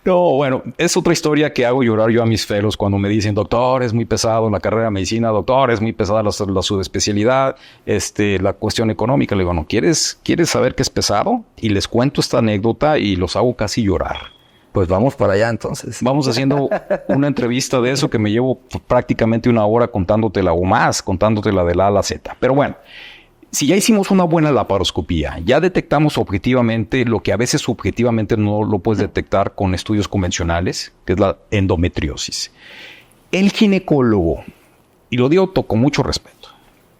No, bueno, es otra historia que hago llorar yo a mis fellows cuando me dicen, doctor, es muy pesado la carrera de medicina, doctor, es muy pesada la subespecialidad, la cuestión económica. Le digo, no, ¿quieres saber qué es pesado? Y les cuento esta anécdota y los hago casi llorar. Pues vamos para allá entonces. Vamos haciendo una entrevista de eso que me llevo prácticamente 1 hora contándotela o más, contándotela de la A a la Z. Pero bueno, si ya hicimos una buena laparoscopía, ya detectamos objetivamente lo que a veces subjetivamente no lo puedes detectar con estudios convencionales, que es la endometriosis. El ginecólogo, y lo digo con mucho respeto,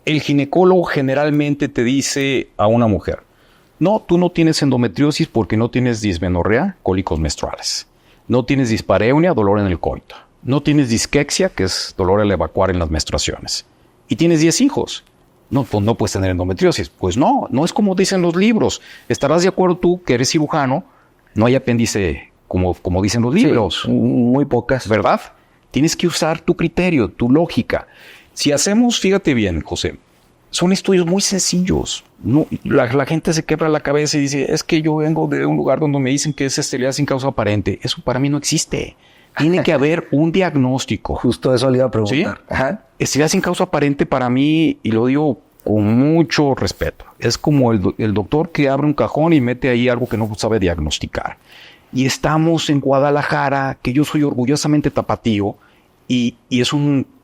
el ginecólogo generalmente te dice a una mujer, no, tú no tienes endometriosis porque no tienes dismenorrea, cólicos menstruales. No tienes dispareunia, dolor en el coito. No tienes disquexia, que es dolor al evacuar en las menstruaciones. Y tienes 10 hijos. No, pues no puedes tener endometriosis. Pues no es como dicen los libros. Estarás de acuerdo tú, que eres cirujano, no hay apéndice como dicen los libros. Sí, muy pocas. ¿Verdad? Tienes que usar tu criterio, tu lógica. Si hacemos, fíjate bien, José, son estudios muy sencillos. No, la gente se quebra la cabeza y dice, es que yo vengo de un lugar donde me dicen que es esterilidad sin causa aparente. Eso para mí no existe. Tiene que haber un diagnóstico. Justo eso le iba a preguntar. ¿Sí? Ajá. Esterilidad sin causa aparente para mí, y lo digo con mucho respeto, es como el doctor que abre un cajón y mete ahí algo que no sabe diagnosticar. Y estamos en Guadalajara, que yo soy orgullosamente tapatío, y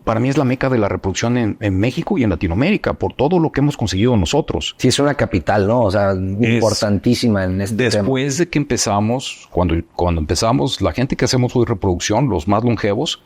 para mí es la meca de la reproducción en México y en Latinoamérica, por todo lo que hemos conseguido nosotros. Sí, es una capital, ¿no? O sea, importantísima en este tema. Después de que empezamos, cuando empezamos, la gente que hacemos hoy reproducción, los más longevos,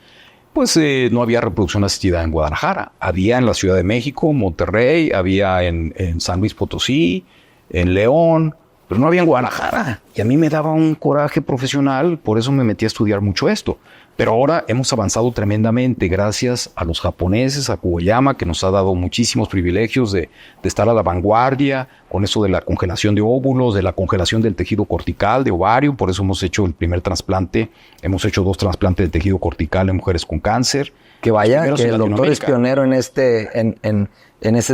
pues no había reproducción asistida en Guadalajara. Había en la Ciudad de México, Monterrey, había en San Luis Potosí, en León, pero no había en Guadalajara. Y a mí me daba un coraje profesional, por eso me metí a estudiar mucho esto. Pero ahora hemos avanzado tremendamente gracias a los japoneses, a Kuwayama, que nos ha dado muchísimos privilegios de estar a la vanguardia con eso de la congelación de óvulos, de la congelación del tejido cortical, de ovario. Por eso hemos hecho el primer trasplante. Hemos hecho 2 trasplantes de tejido cortical en mujeres con cáncer. Que vaya, que el doctor es pionero en este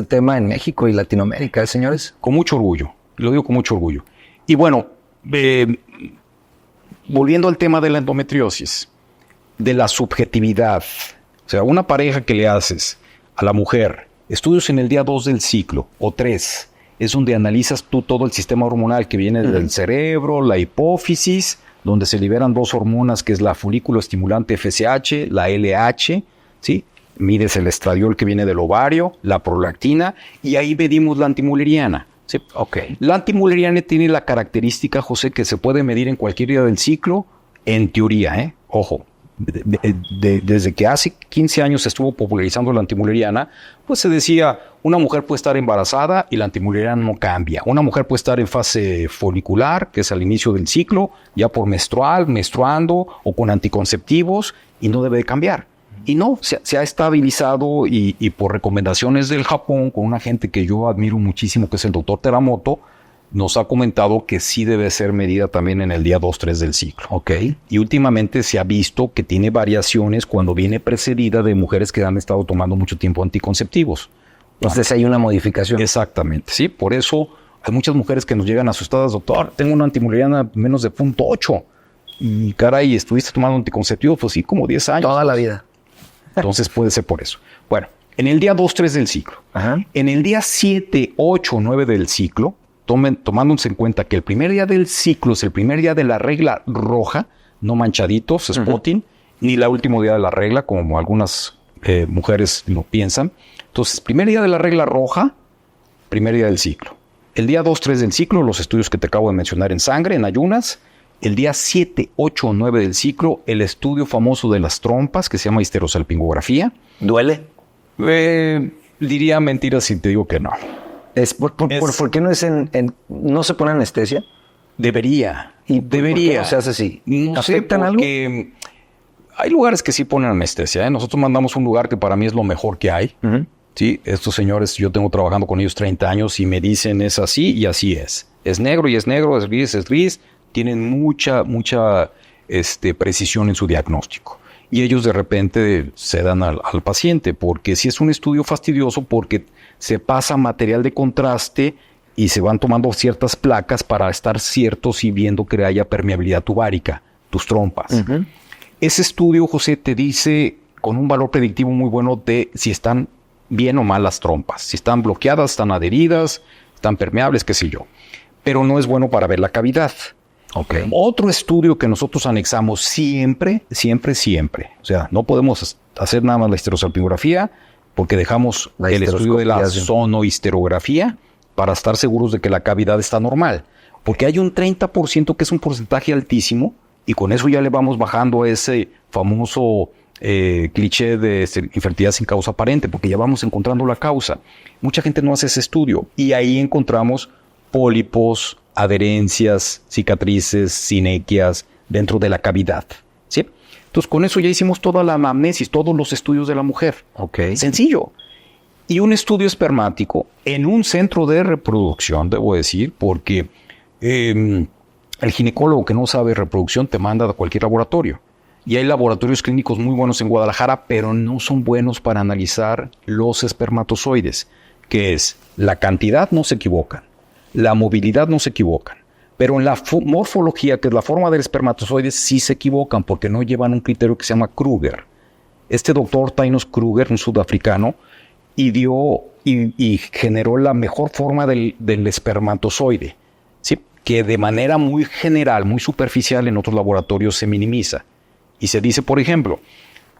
tema en México y Latinoamérica, señores. Con mucho orgullo. Lo digo con mucho orgullo. Y bueno, volviendo al tema de la endometriosis, de la subjetividad. O sea, una pareja que le haces a la mujer estudios en el día 2 del ciclo o 3, es donde analizas tú todo el sistema hormonal que viene del cerebro, la hipófisis, donde se liberan 2 hormonas, que es la folículo estimulante FSH, la LH, ¿sí? Mides el estradiol que viene del ovario, la prolactina, y ahí medimos la antimuleriana. ¿Sí? Okay. La antimuleriana tiene la característica, José, que se puede medir en cualquier día del ciclo, en teoría, ojo. Desde que hace 15 años se estuvo popularizando la antimuleriana, pues se decía, una mujer puede estar embarazada y la antimuleriana no cambia. Una mujer puede estar en fase folicular, que es al inicio del ciclo, ya por menstruando o con anticonceptivos, y no debe de cambiar. Y no, se ha estabilizado y por recomendaciones del Japón, con una gente que yo admiro muchísimo, que es el doctor Teramoto, nos ha comentado que sí debe ser medida también en el día 2-3 del ciclo. Ok. Y últimamente se ha visto que tiene variaciones cuando viene precedida de mujeres que han estado tomando mucho tiempo anticonceptivos. Entonces hay una modificación. Exactamente, sí. Por eso hay muchas mujeres que nos llegan asustadas, doctor, tengo una antimuleriana menos de 0.8. Y caray, ¿estuviste tomando anticonceptivos? Pues sí, como 10 años. Toda la vida. Entonces puede ser por eso. Bueno, en el día 2-3 del ciclo. Ajá. En el día 7, 8, 9 del ciclo, tomándose en cuenta que el primer día del ciclo es el primer día de la regla roja, no manchaditos, spotting, ni el último día de la regla, como algunas mujeres lo piensan. Entonces, primer día de la regla roja, primer día del ciclo. El día 2-3 del ciclo, los estudios que te acabo de mencionar en sangre, en ayunas. El día 7, 8 o 9 del ciclo, el estudio famoso de las trompas, que se llama histerosalpingografía. ¿Duele? Diría mentiras si te digo que no. ¿Por qué no es no se pone anestesia? Debería. ¿Y debería. ¿Por qué no se hace así? No sé, ¿Afectan algo? Hay lugares que sí ponen anestesia, ¿eh? Nosotros mandamos un lugar que para mí es lo mejor que hay. Sí, estos señores, yo tengo trabajando con ellos 30 años y me dicen es así y así es. Es negro y es negro, es gris. Tienen mucha precisión en su diagnóstico. Y ellos de repente se dan al paciente, porque si es un estudio fastidioso, porque se pasa material de contraste y se van tomando ciertas placas para estar ciertos y viendo que haya permeabilidad tubárica, tus trompas. Uh-huh. Ese estudio, José, te dice con un valor predictivo muy bueno de si están bien o mal las trompas. Si están bloqueadas, están adheridas, están permeables, qué sé yo. Pero no es bueno para ver la cavidad. Okay. Otro estudio que nosotros anexamos siempre. O sea, no podemos hacer nada más la histerosalpingografía porque dejamos el estudio de la sonohisterografía para estar seguros de que la cavidad está normal. Porque hay un 30% que es un porcentaje altísimo y con eso ya le vamos bajando a ese famoso cliché de infertilidad sin causa aparente, porque ya vamos encontrando la causa. Mucha gente no hace ese estudio y ahí encontramos pólipos, adherencias, cicatrices, sinequias dentro de la cavidad, ¿sí? Entonces, con eso ya hicimos toda la anamnesis, todos los estudios de la mujer. Okay. Sencillo. Y un estudio espermático en un centro de reproducción, debo decir, porque el ginecólogo que no sabe reproducción te manda a cualquier laboratorio. Y hay laboratorios clínicos muy buenos en Guadalajara, pero no son buenos para analizar los espermatozoides, que es la cantidad, no se equivocan. La movilidad no se equivocan, pero en la morfología, que es la forma del espermatozoide, sí se equivocan porque no llevan un criterio que se llama Kruger. Este doctor Tainos Kruger, un sudafricano, ideó y generó la mejor forma del espermatozoide, ¿sí? Que de manera muy general, muy superficial en otros laboratorios se minimiza. Y se dice, por ejemplo,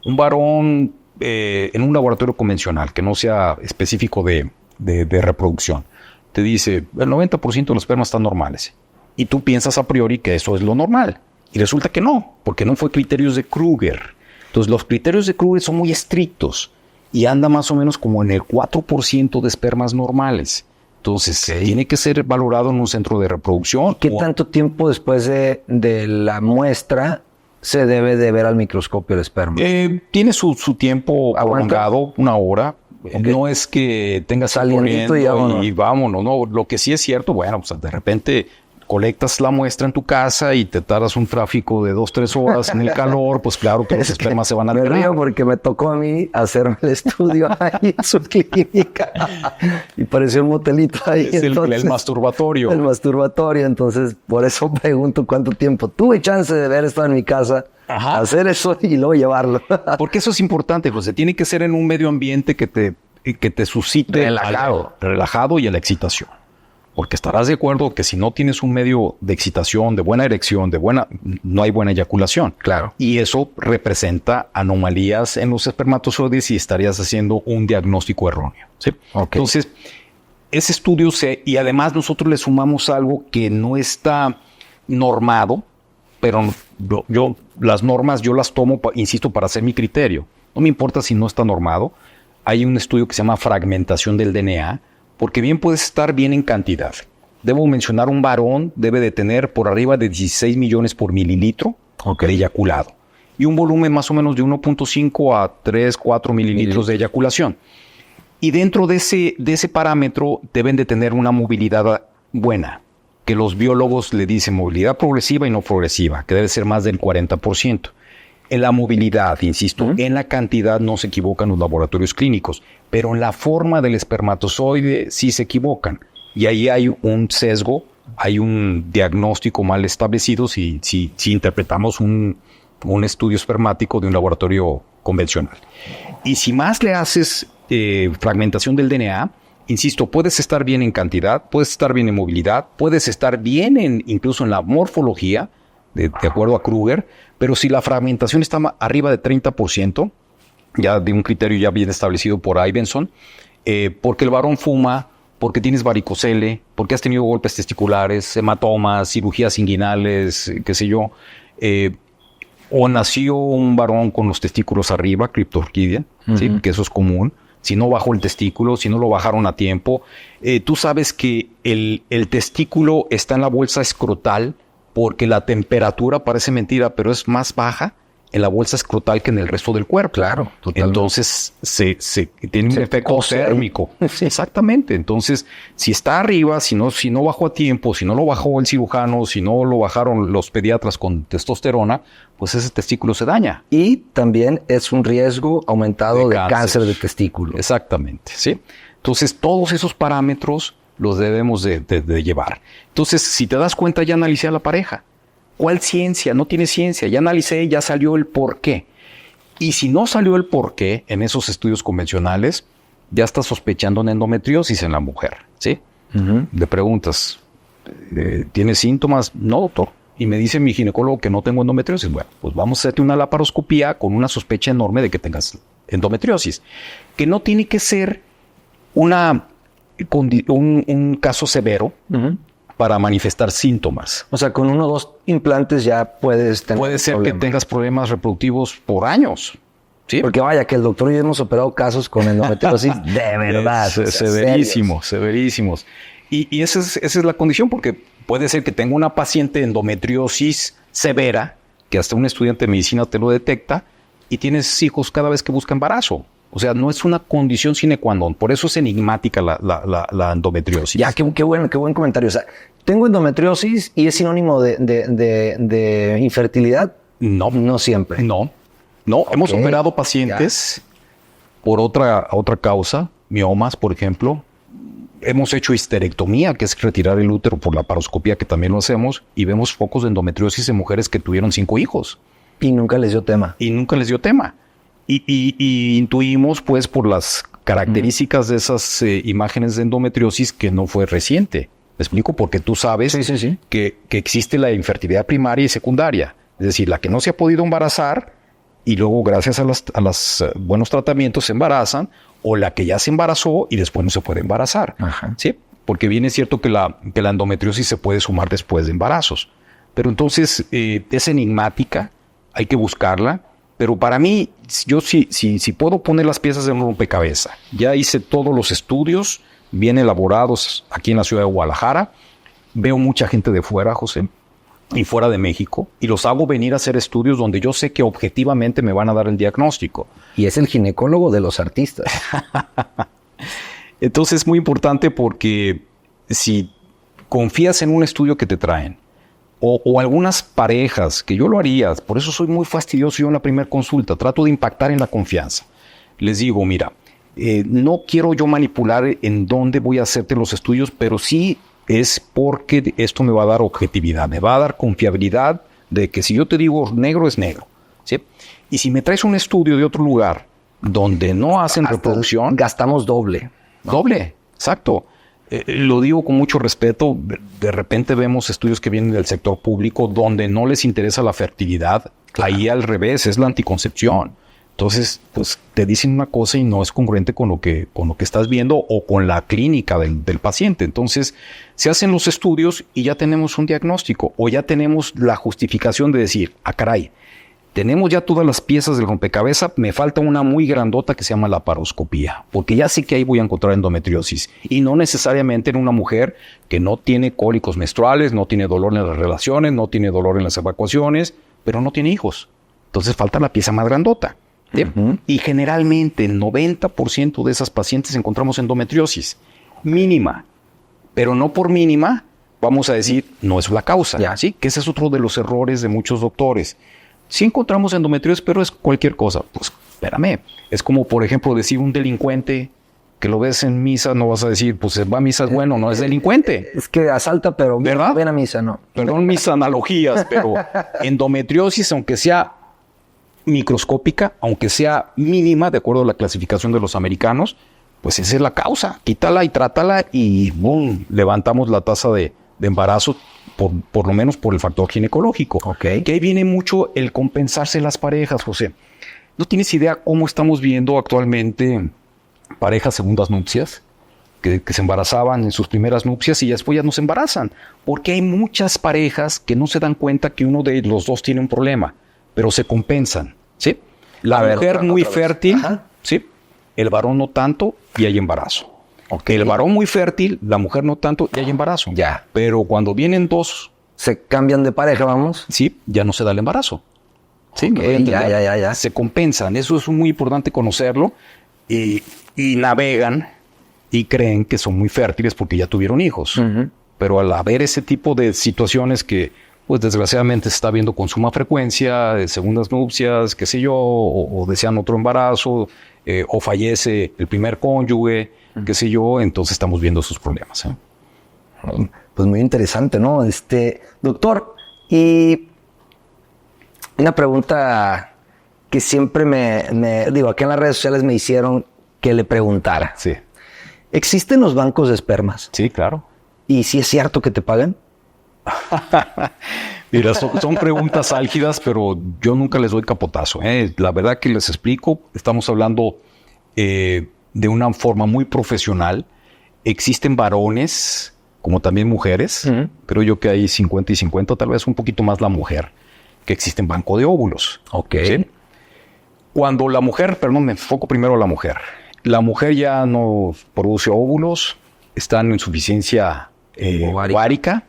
un varón en un laboratorio convencional, que no sea específico de reproducción, te dice, el 90% de los espermas están normales. Y tú piensas a priori que eso es lo normal. Y resulta que no, porque no fue criterios de Kruger. Entonces, los criterios de Kruger son muy estrictos y anda más o menos como en el 4% de espermas normales. Entonces, tiene que ser valorado en un centro de reproducción. ¿Qué tanto tiempo después de la muestra se debe de ver al microscopio el esperma? Tiene su tiempo prolongado, 1 hora. Okay. No es que tengas saliendo y vámonos, no. Lo que sí es cierto, bueno, pues de repente colectas la muestra en tu casa y te tardas un tráfico de 2-3 horas en el calor, pues claro que los espermas se van a Me río porque me tocó a mí hacerme el estudio ahí en su clínica y pareció un motelito ahí. Es el masturbatorio. El masturbatorio, entonces por eso pregunto cuánto tiempo. Tuve chance de ver esto en mi casa, hacer eso y luego llevarlo. Porque eso es importante, José. Tiene que ser en un medio ambiente que te suscite relajado y a la excitación. Porque estarás de acuerdo que si no tienes un medio de excitación, de buena erección, no hay buena eyaculación. Claro. Y eso representa anomalías en los espermatozoides y estarías haciendo un diagnóstico erróneo, ¿sí? Okay. Entonces, ese estudio y además nosotros le sumamos algo que no está normado, pero las normas yo las tomo, insisto, para hacer mi criterio. No me importa si no está normado. Hay un estudio que se llama fragmentación del DNA, porque bien puedes estar bien en cantidad. Debo mencionar, un varón debe de tener por arriba de 16 millones por mililitro de eyaculado. Y un volumen más o menos de 1.5 a 3, 4 mililitros de eyaculación. Y dentro de ese parámetro deben de tener una movilidad buena, que los biólogos le dicen movilidad progresiva y no progresiva, que debe ser más del 40%. En la movilidad, insisto, en la cantidad no se equivocan los laboratorios clínicos, pero en la forma del espermatozoide sí se equivocan. Y ahí hay un sesgo, hay un diagnóstico mal establecido si interpretamos un estudio espermático de un laboratorio convencional. Y si más le haces fragmentación del DNA, insisto, puedes estar bien en cantidad, puedes estar bien en movilidad, puedes estar bien incluso en la morfología, de acuerdo a Kruger, pero si la fragmentación está arriba de 30%, ya de un criterio ya bien establecido por Ivenson, porque el varón fuma, porque tienes varicocele, porque has tenido golpes testiculares, hematomas, cirugías inguinales, qué sé yo, o nació un varón con los testículos arriba, criptorquidia, ¿sí? Que eso es común. Si no bajó el testículo, si no lo bajaron a tiempo, tú sabes que el testículo está en la bolsa escrotal porque la temperatura, parece mentira, pero es más baja en la bolsa escrotal que en el resto del cuerpo. Claro, totalmente. Entonces, se tiene un efecto cose. térmico. Sí, exactamente. Entonces, si está arriba, si no bajó a tiempo, si no lo bajó el cirujano, si no lo bajaron los pediatras con testosterona, pues ese testículo se daña. Y también es un riesgo aumentado de cáncer de testículo. Exactamente, ¿sí? Entonces, todos esos parámetros los debemos de llevar. Entonces, si te das cuenta, ya analicé a la pareja. ¿Cuál ciencia? No tiene ciencia. Ya analicé, ya salió el por qué. Y si no salió el por qué en esos estudios convencionales, ya estás sospechando en endometriosis en la mujer, ¿sí? Le preguntas, ¿tienes síntomas? No, doctor. Y me dice mi ginecólogo que no tengo endometriosis. Bueno, pues vamos a hacerte una laparoscopía con una sospecha enorme de que tengas endometriosis. Que no tiene que ser un caso severo para manifestar síntomas. O sea, con 1 o 2 implantes ya puedes tener Puede ser problema. que tengas problemas reproductivos por años. ¿Sí? Porque vaya, que el doctor y yo hemos operado casos con endometriosis de verdad. Severísimos. Y esa es la condición, porque puede ser que tenga una paciente endometriosis severa, que hasta un estudiante de medicina te lo detecta, y tienes hijos cada vez que busca embarazo. O sea, no es una condición sine qua non. Por eso es enigmática la endometriosis. Ya, qué buen comentario. O sea, tengo endometriosis y es sinónimo de infertilidad. No siempre. No. Hemos operado pacientes por otra causa, miomas, por ejemplo. Hemos hecho histerectomía, que es retirar el útero por la laparoscopía, que también lo hacemos, y vemos focos de endometriosis en mujeres que tuvieron 5 hijos. Y nunca les dio tema. Y intuimos, pues, por las características de esas imágenes de endometriosis que no fue reciente. ¿Me explico? Porque tú sabes que existe la infertilidad primaria y secundaria. Es decir, la que no se ha podido embarazar y luego, gracias a los buenos tratamientos, se embarazan, o la que ya se embarazó y después no se puede embarazar. Ajá. ¿Sí? Porque bien es cierto que la endometriosis se puede sumar después de embarazos. Pero entonces es enigmática, hay que buscarla. Pero para mí, yo si puedo poner las piezas en un rompecabezas. Ya hice todos los estudios bien elaborados aquí en la ciudad de Guadalajara. Veo mucha gente de fuera, José, y fuera de México, y los hago venir a hacer estudios donde yo sé que objetivamente me van a dar el diagnóstico. Y es el ginecólogo de los artistas. Entonces es muy importante, porque si confías en un estudio que te traen, o algunas parejas, que yo lo haría, por eso soy muy fastidioso yo en la primera consulta, trato de impactar en la confianza. Les digo, mira, no quiero yo manipular en dónde voy a hacerte los estudios, pero sí es porque esto me va a dar objetividad, me va a dar confiabilidad de que si yo te digo negro es negro, ¿sí? Y si me traes un estudio de otro lugar donde no hacen reproducción, gastamos doble. Doble, exacto. Lo digo con mucho respeto. De repente vemos estudios que vienen del sector público donde no les interesa la fertilidad. Claro. Ahí al revés, es la anticoncepción. Entonces, pues te dicen una cosa y no es congruente con lo que estás viendo o con la clínica del paciente. Entonces, se hacen los estudios y ya tenemos un diagnóstico, o ya tenemos la justificación de decir, caray, tenemos ya todas las piezas del rompecabezas, me falta una muy grandota que se llama laparoscopía, porque ya sé que ahí voy a encontrar endometriosis, y no necesariamente en una mujer que no tiene cólicos menstruales, no tiene dolor en las relaciones, no tiene dolor en las evacuaciones, pero no tiene hijos. Entonces falta la pieza más grandota. ¿Sí? Y generalmente el 90% de esas pacientes encontramos endometriosis mínima, pero no por mínima vamos a decir no es la causa, ¿sí? Que ese es otro de los errores de muchos doctores. Sí encontramos endometriosis, pero es cualquier cosa. Pues espérame, es como por ejemplo decir un delincuente que lo ves en misa, no vas a decir pues va a misa, es bueno, no es delincuente. Es que asalta, pero ¿verdad? Ven a misa, no. Perdón mis analogías, pero endometriosis, aunque sea microscópica, aunque sea mínima, de acuerdo a la clasificación de los americanos, pues esa es la causa. Quítala y trátala y ¡boom! Levantamos la tasa de embarazo, por lo menos por el factor ginecológico. Okay. Que ahí viene mucho el compensarse las parejas, José. ¿No tienes idea cómo estamos viendo actualmente parejas segundas nupcias? Que se embarazaban en sus primeras nupcias y después ya no se embarazan. Porque hay muchas parejas que no se dan cuenta que uno de los dos tiene un problema, pero se compensan, ¿sí? La mujer muy fértil, ¿sí? El varón no tanto y hay embarazo. Okay. El varón muy fértil, la mujer no tanto y hay embarazo. Ya. Pero cuando vienen dos... Se cambian de pareja, vamos. Sí, ya no se da el embarazo. Sí, Okay, ya. Se compensan. Eso es muy importante conocerlo. Y navegan y creen que son muy fértiles porque ya tuvieron hijos. Pero al haber ese tipo de situaciones que, pues desgraciadamente se está viendo con suma frecuencia, de segundas nupcias, qué sé yo, o desean otro embarazo, o fallece el primer cónyuge, qué sé yo, entonces estamos viendo esos problemas. Pues muy interesante, ¿no? Doctor, y una pregunta que siempre digo, aquí en las redes sociales me hicieron que le preguntara. Sí. ¿Existen los bancos de espermas? Sí, claro. ¿Y si es cierto que te pagan? Mira, son preguntas álgidas, pero yo nunca les doy capotazo. La verdad que les explico, estamos hablando de una forma muy profesional. Existen varones, como también mujeres. Creo yo que hay 50 y 50, tal vez un poquito más la mujer, que existen banco de óvulos. Ok. ¿Sí? Cuando la mujer, perdón, me enfoco primero a la mujer. La mujer ya no produce óvulos, está en insuficiencia ovárica,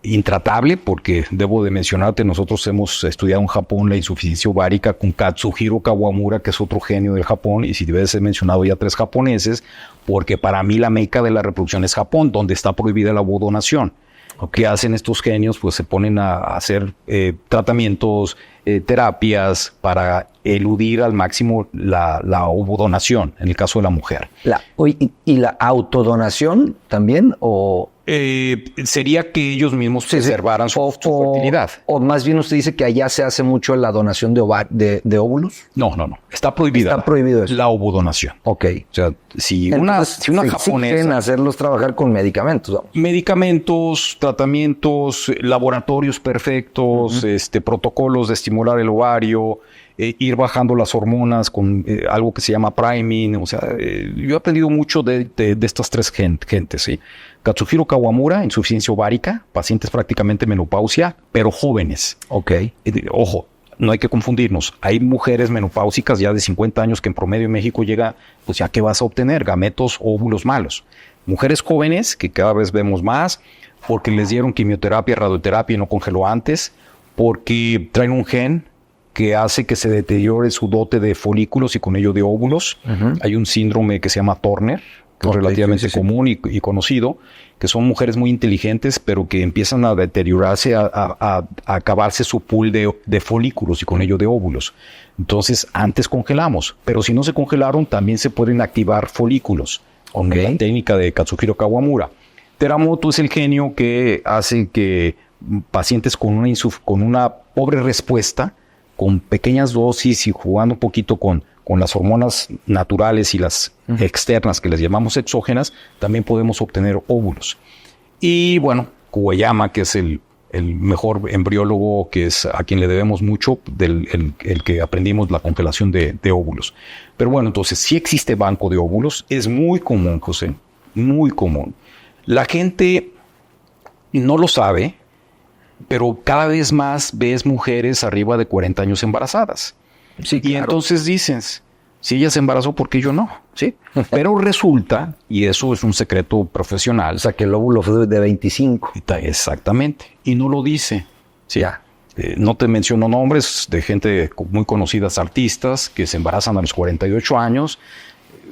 intratable, porque debo de mencionarte, nosotros hemos estudiado en Japón la insuficiencia ovárica con Katsuhiro Kawamura, que es otro genio del Japón, y si debes he mencionado ya 3 japoneses, porque para mí la meca de la reproducción es Japón, donde está prohibida la ovodonación. ¿Qué hacen estos genios? Pues se ponen a hacer tratamientos, terapias para eludir al máximo la ovodonación, en el caso de la mujer. ¿Y la autodonación también? ¿O sería que ellos mismos preservaran su fertilidad. O más bien usted dice que allá se hace mucho la donación de óvulos. No. Está prohibida. Está prohibido eso. La ovodonación. Ok. O sea, si una japonesa... exigen hacerlos trabajar con medicamentos. Vamos. Medicamentos, tratamientos, laboratorios perfectos, protocolos de estimular el ovario, ir bajando las hormonas con algo que se llama priming. O sea, yo he aprendido mucho de estas 3 gentes, ¿sí? Katsuhiro Kawamura, insuficiencia ovárica, pacientes prácticamente menopausia, pero jóvenes. Ok. Ojo, no hay que confundirnos. Hay mujeres menopáusicas ya de 50 años que en promedio en México llega, pues ya que vas a obtener gametos o óvulos malos. Mujeres jóvenes, que cada vez vemos más, porque les dieron quimioterapia, radioterapia y no congeló antes, porque traen un gen que hace que se deteriore su dote de folículos y con ello de óvulos. Hay un síndrome que se llama Turner, que es relativamente común y conocido, que son mujeres muy inteligentes, pero que empiezan a deteriorarse, a acabarse su pool de folículos y con ello de óvulos. Entonces, antes congelamos, pero si no se congelaron, también se pueden activar folículos, con la técnica de Katsuhiro Kawamura. Teramoto es el genio que hace que pacientes con una pobre respuesta, con pequeñas dosis y jugando un poquito con las hormonas naturales y las externas que les llamamos exógenas, también podemos obtener óvulos. Y bueno, Kuwayama, que es el mejor embriólogo, que es a quien le debemos mucho, el que aprendimos la congelación de óvulos. Pero bueno, entonces sí existe banco de óvulos, es muy común, José, muy común. La gente no lo sabe, pero cada vez más ves mujeres arriba de 40 años embarazadas. Sí, claro. Y entonces dices, si ella se embarazó, ¿por qué yo no? ¿Sí? Pero resulta, y eso es un secreto profesional. O sea, que el óvulo fue de 25. Exactamente. Y no lo dice. Sí. Ya. No te menciono nombres de gente muy conocidas, artistas, que se embarazan a los 48 años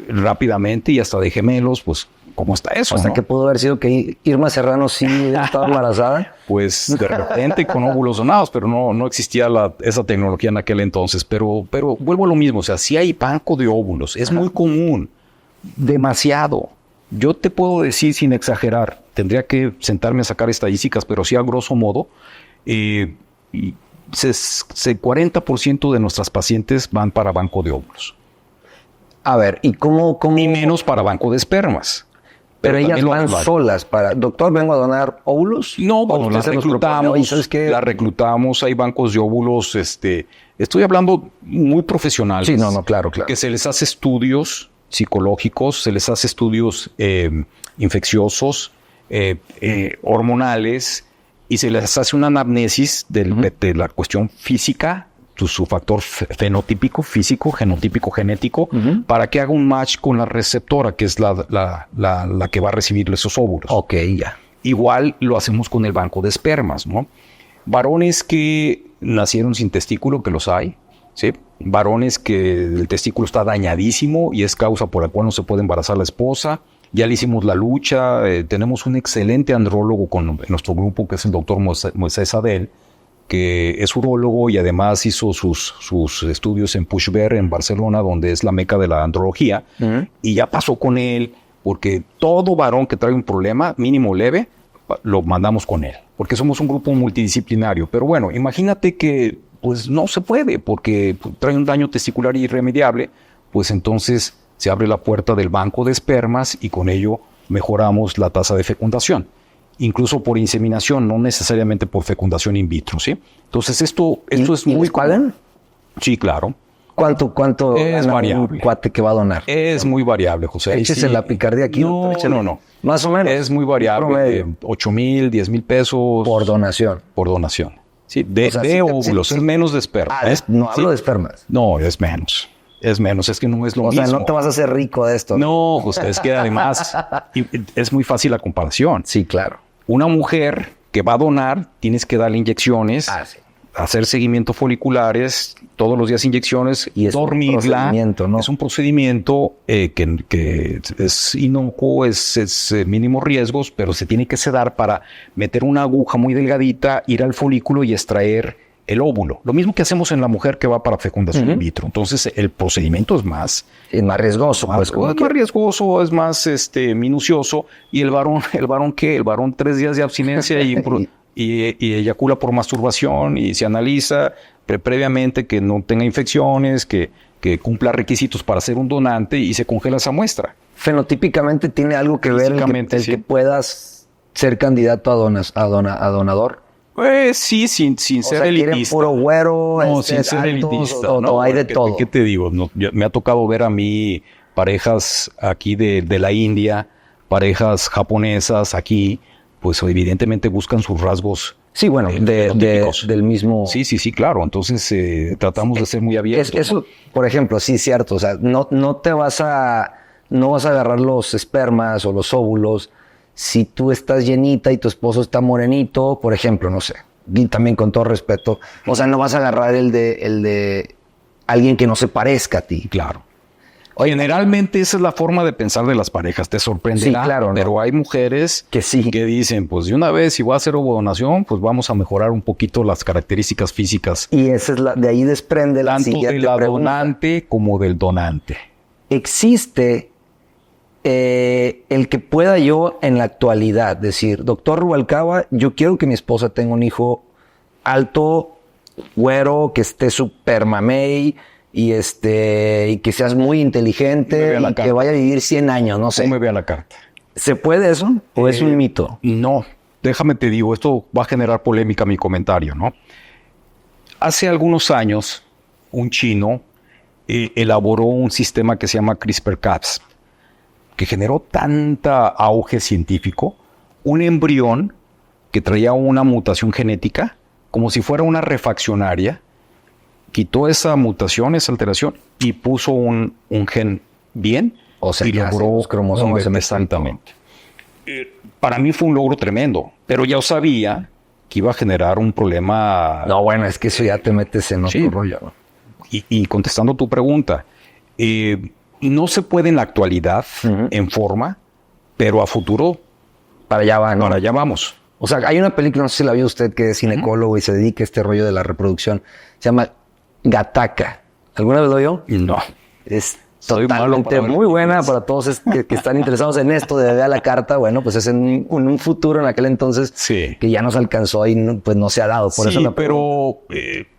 rápidamente y hasta de gemelos, pues, ¿cómo está eso? O sea, que pudo haber sido que Irma Serrano sí estaba embarazada. Pues de repente con óvulos donados, pero no existía esa tecnología en aquel entonces. Pero vuelvo a lo mismo, o sea, si hay banco de óvulos, es muy común, demasiado. Yo te puedo decir sin exagerar, tendría que sentarme a sacar estadísticas, pero sí a grosso modo, 40% de nuestras pacientes van para banco de óvulos. A ver, ¿y cómo? Y menos para banco de espermas. Pero ellas van solas para... Doctor, ¿vengo a donar óvulos? No, bueno, las reclutamos. Hay bancos de óvulos, estoy hablando muy profesional. Sí, no, claro. Que se les hace estudios psicológicos, se les hace estudios infecciosos, hormonales, y se les hace una anamnesis de la cuestión física, su factor fenotípico, físico, genotípico, genético, para que haga un match con la receptora, que es la que va a recibir esos óvulos. Ok, ya. Igual lo hacemos con el banco de espermas, ¿no? Varones que nacieron sin testículo, que los hay, ¿sí? Varones que el testículo está dañadísimo y es causa por la cual no se puede embarazar la esposa. Ya le hicimos la lucha, tenemos un excelente andrólogo en nuestro grupo, que es el doctor Moisés Adel, que es urólogo y además hizo sus estudios en Puigverd, en Barcelona, donde es la meca de la andrología, y ya pasó con él, porque todo varón que trae un problema, mínimo leve, lo mandamos con él, porque somos un grupo multidisciplinario. Pero bueno, imagínate que pues no se puede, porque trae un daño testicular irremediable, pues entonces se abre la puerta del banco de espermas y con ello mejoramos la tasa de fecundación. Incluso por inseminación, no necesariamente por fecundación in vitro, ¿sí? Entonces esto es muy... ¿Les pagan? Sí, claro. ¿Cuánto es variable? Un cuate que va a donar? Es muy variable, José. Échese la picardía aquí. No. Más o menos. Es muy variable. 8,000, 10,000 pesos. Por donación. Por donación. Sí, de óvulos, es menos de esperma. No hablo de espermas. No, es menos. Es menos, es que no es lo mismo. O sea, no te vas a hacer rico de esto. No, José, es que además es muy fácil la comparación. Sí, claro. Una mujer que va a donar, tienes que darle inyecciones, sí. Hacer seguimiento foliculares, todos los días inyecciones, y es dormirla. Un procedimiento, ¿no? Es un procedimiento que es inocuo, es mínimo riesgos, pero se tiene que sedar para meter una aguja muy delgadita, ir al folículo y extraer el óvulo. Lo mismo que hacemos en la mujer que va para fecundación in vitro. Entonces, el procedimiento es más... Es más riesgoso. Más riesgoso, es más minucioso. Y el varón ¿qué? El varón 3 días de abstinencia y eyacula por masturbación y se analiza previamente que no tenga infecciones, que cumpla requisitos para ser un donante y se congela esa muestra. Fenotípicamente tiene algo que ver el que puedas ser candidato a donador. Pues sí, sin ser elitista. Puro güero, no, sin ser elitista. No, hay de todo. ¿Qué te digo? No, me ha tocado ver a mí parejas aquí de la India, parejas japonesas aquí, pues evidentemente buscan sus rasgos. Sí, bueno, del mismo... Sí, claro. Entonces tratamos de ser muy abiertos. Eso, por ejemplo, sí, cierto. O sea, no vas a agarrar los espermas o los óvulos si tú estás llenita y tu esposo está morenito, por ejemplo, no sé. Y también con todo respeto. O sea, no vas a agarrar el de alguien que no se parezca a ti. Claro. Generalmente esa es la forma de pensar de las parejas, te sorprenderá, sí, claro, pero hay mujeres que dicen, pues de una vez, si voy a hacer ovodonación, pues vamos a mejorar un poquito las características físicas. Y esa es de ahí desprende la siguiente pregunta. Tanto de la donante como del donante. ¿Existe el que pueda yo en la actualidad decir, doctor Rubalcaba, yo quiero que mi esposa tenga un hijo alto, güero, que esté súper mamey, y que seas muy inteligente y que vaya a vivir 100 años, no sé. ¿Cómo me vea la carta? ¿Se puede eso o es un mito? No, déjame te digo, esto va a generar polémica mi comentario, ¿no? Hace algunos años, un chino elaboró un sistema que se llama CRISPR-Cas, que generó tanta auge científico, un embrión que traía una mutación genética, como si fuera una refaccionaria, quitó esa mutación, esa alteración, y puso un gen bien, o sea, y logró los cromosomas exactamente. Para mí fue un logro tremendo, pero ya sabía que iba a generar un problema. No, bueno, es que eso ya te metes en otro rollo, ¿no? Y contestando tu pregunta, no se puede en la actualidad en forma, pero a futuro para allá va, ¿no? Para allá vamos. O sea, hay una película, no sé si la vio usted, que es ginecólogo y se dedica a este rollo de la reproducción. Se llama Gattaca. ¿Alguna vez lo vio? No. Es totalmente muy buena para todos que están interesados en esto de ver la carta. Bueno, pues es en un futuro en aquel entonces que ya nos alcanzó y pues no se ha dado. Por eso pero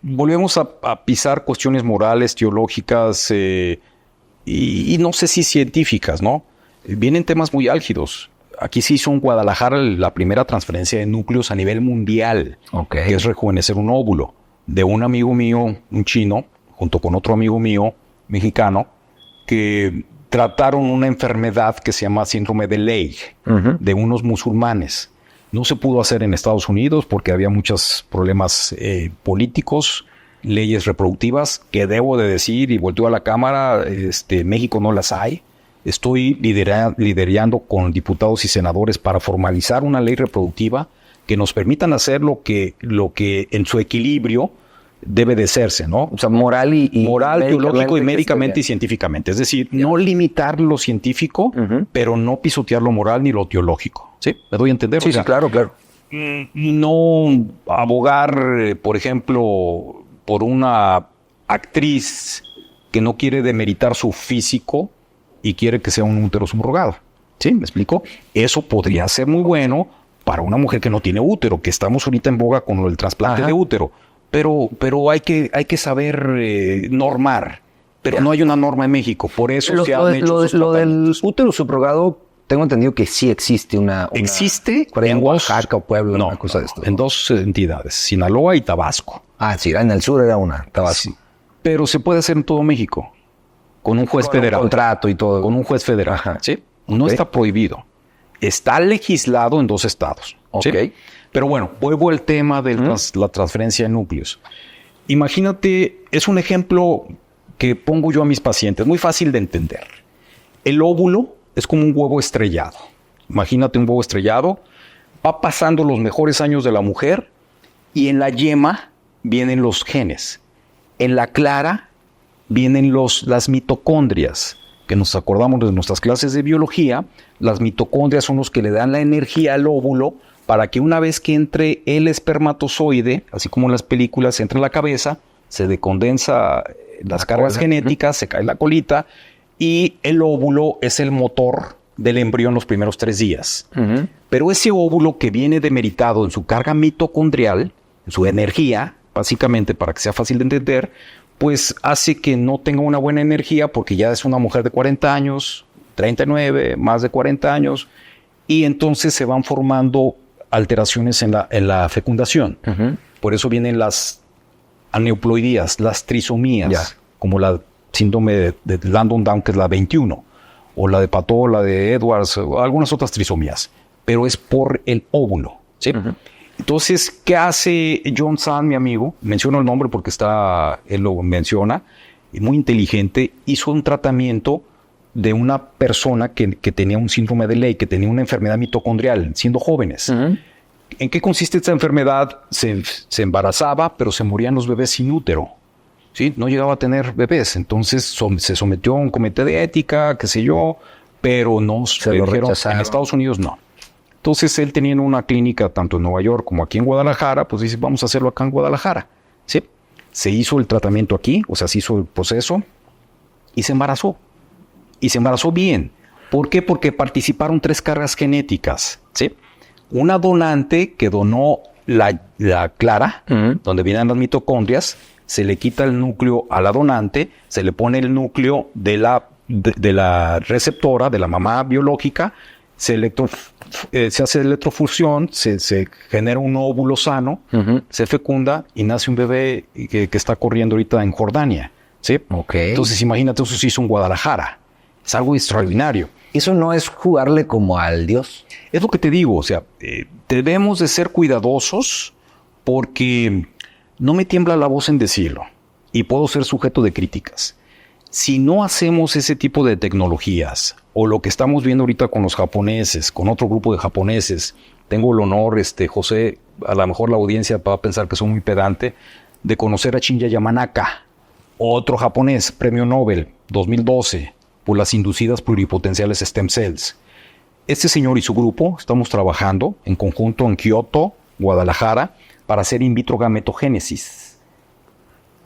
volvemos a pisar cuestiones morales, teológicas y no sé si científicas, ¿no? Vienen temas muy álgidos. Aquí se hizo en Guadalajara la primera transferencia de núcleos a nivel mundial, que es rejuvenecer un óvulo, de un amigo mío, un chino, junto con otro amigo mío, mexicano, que trataron una enfermedad que se llama síndrome de Leigh, de unos musulmanes. No se pudo hacer en Estados Unidos porque había muchos problemas políticos, leyes reproductivas, que debo de decir, y volteo a la cámara, México no las hay. Estoy liderando con diputados y senadores para formalizar una ley reproductiva que nos permitan hacer lo que en su equilibrio debe de serse, ¿no? O sea, moral moral, teológico y que médicamente y esté científicamente. Es decir, no limitar lo científico, pero no pisotear lo moral ni lo teológico. ¿Sí? ¿Me doy a entender? bien. Sí, sí, claro, claro. No abogar, por ejemplo, por una actriz que no quiere demeritar su físico y quiere que sea un útero subrogado. ¿Sí? ¿Me explico? Eso podría ser muy bueno para una mujer que no tiene útero, que estamos ahorita en boga con el trasplante de útero. Pero hay que saber normar. Pero no hay una norma en México. Por eso se han hecho lo del útero subrogado, tengo entendido que sí existe una existe por ahí en en Oaxaca o Puebla, no, una cosa de esto. en dos entidades, Sinaloa y Tabasco. Ah, sí, en el sur era una, Tabasco. Sí. Pero se puede hacer en todo México, con un juez federal. Un contrato y todo. Con un juez federal. Ajá. ¿Sí? No está prohibido. Está legislado en 2 estados. ¿Sí? Ok. Pero bueno, vuelvo al tema de la transferencia de núcleos. Imagínate, es un ejemplo que pongo yo a mis pacientes, muy fácil de entender. El óvulo es como un huevo estrellado. Imagínate un huevo estrellado, va pasando los mejores años de la mujer y en la yema vienen los genes. En la clara vienen las mitocondrias, que nos acordamos de nuestras clases de biología. Las mitocondrias son los que le dan la energía al óvulo para que una vez que entre el espermatozoide, así como en las películas, entre en la cabeza, se decondensa las cargas genéticas, se cae la colita y el óvulo es el motor del embrión los primeros 3 días. Pero ese óvulo que viene demeritado en su carga mitocondrial, en su energía, básicamente para que sea fácil de entender, pues hace que no tenga una buena energía porque ya es una mujer de 40 años, 39, más de 40 años, y entonces se van formando alteraciones en la fecundación. Por eso vienen las aneuploidías, las trisomías, como la síndrome de Landon-Down, que es la 21, o la de Pató, la de Edwards, o algunas otras trisomías, pero es por el óvulo. ¿Sí? Entonces, ¿qué hace John Sand, mi amigo? Menciono el nombre porque él lo menciona, y muy inteligente. Hizo un tratamiento de una persona que tenía un síndrome de Leigh, que tenía una enfermedad mitocondrial, siendo jóvenes. ¿En qué consiste esta enfermedad? Se embarazaba, pero se morían los bebés sin útero. ¿Sí? No llegaba a tener bebés. Entonces se sometió a un comité de ética, qué sé yo, pero no se lo rechazaron. En Estados Unidos no. Entonces él tenía una clínica tanto en Nueva York como aquí en Guadalajara, pues dice, vamos a hacerlo acá en Guadalajara. ¿Sí? Se hizo el tratamiento aquí, o sea, se hizo el proceso y se embarazó. Y se embarazó bien. ¿Por qué? Porque participaron 3 cargas genéticas. ¿Sí? Una donante que donó la clara, donde vienen las mitocondrias, se le quita el núcleo a la donante, se le pone el núcleo de la receptora, de la mamá biológica, se hace electrofusión, se genera un óvulo sano, se fecunda y nace un bebé que está corriendo ahorita en Jordania. ¿Sí? Okay. Entonces imagínate, eso se hizo en Guadalajara. Es algo extraordinario. ¿Eso no es jugarle como al Dios? Es lo que te digo, o sea, debemos de ser cuidadosos porque no me tiembla la voz en decirlo y puedo ser sujeto de críticas. Si no hacemos ese tipo de tecnologías o lo que estamos viendo ahorita con los japoneses, con otro grupo de japoneses, tengo el honor, José, a lo mejor la audiencia va a pensar que soy muy pedante, de conocer a Shinya Yamanaka, otro japonés, premio Nobel 2012, por las inducidas pluripotenciales stem cells. Este señor y su grupo estamos trabajando en conjunto en Kioto, Guadalajara, para hacer in vitro gametogénesis.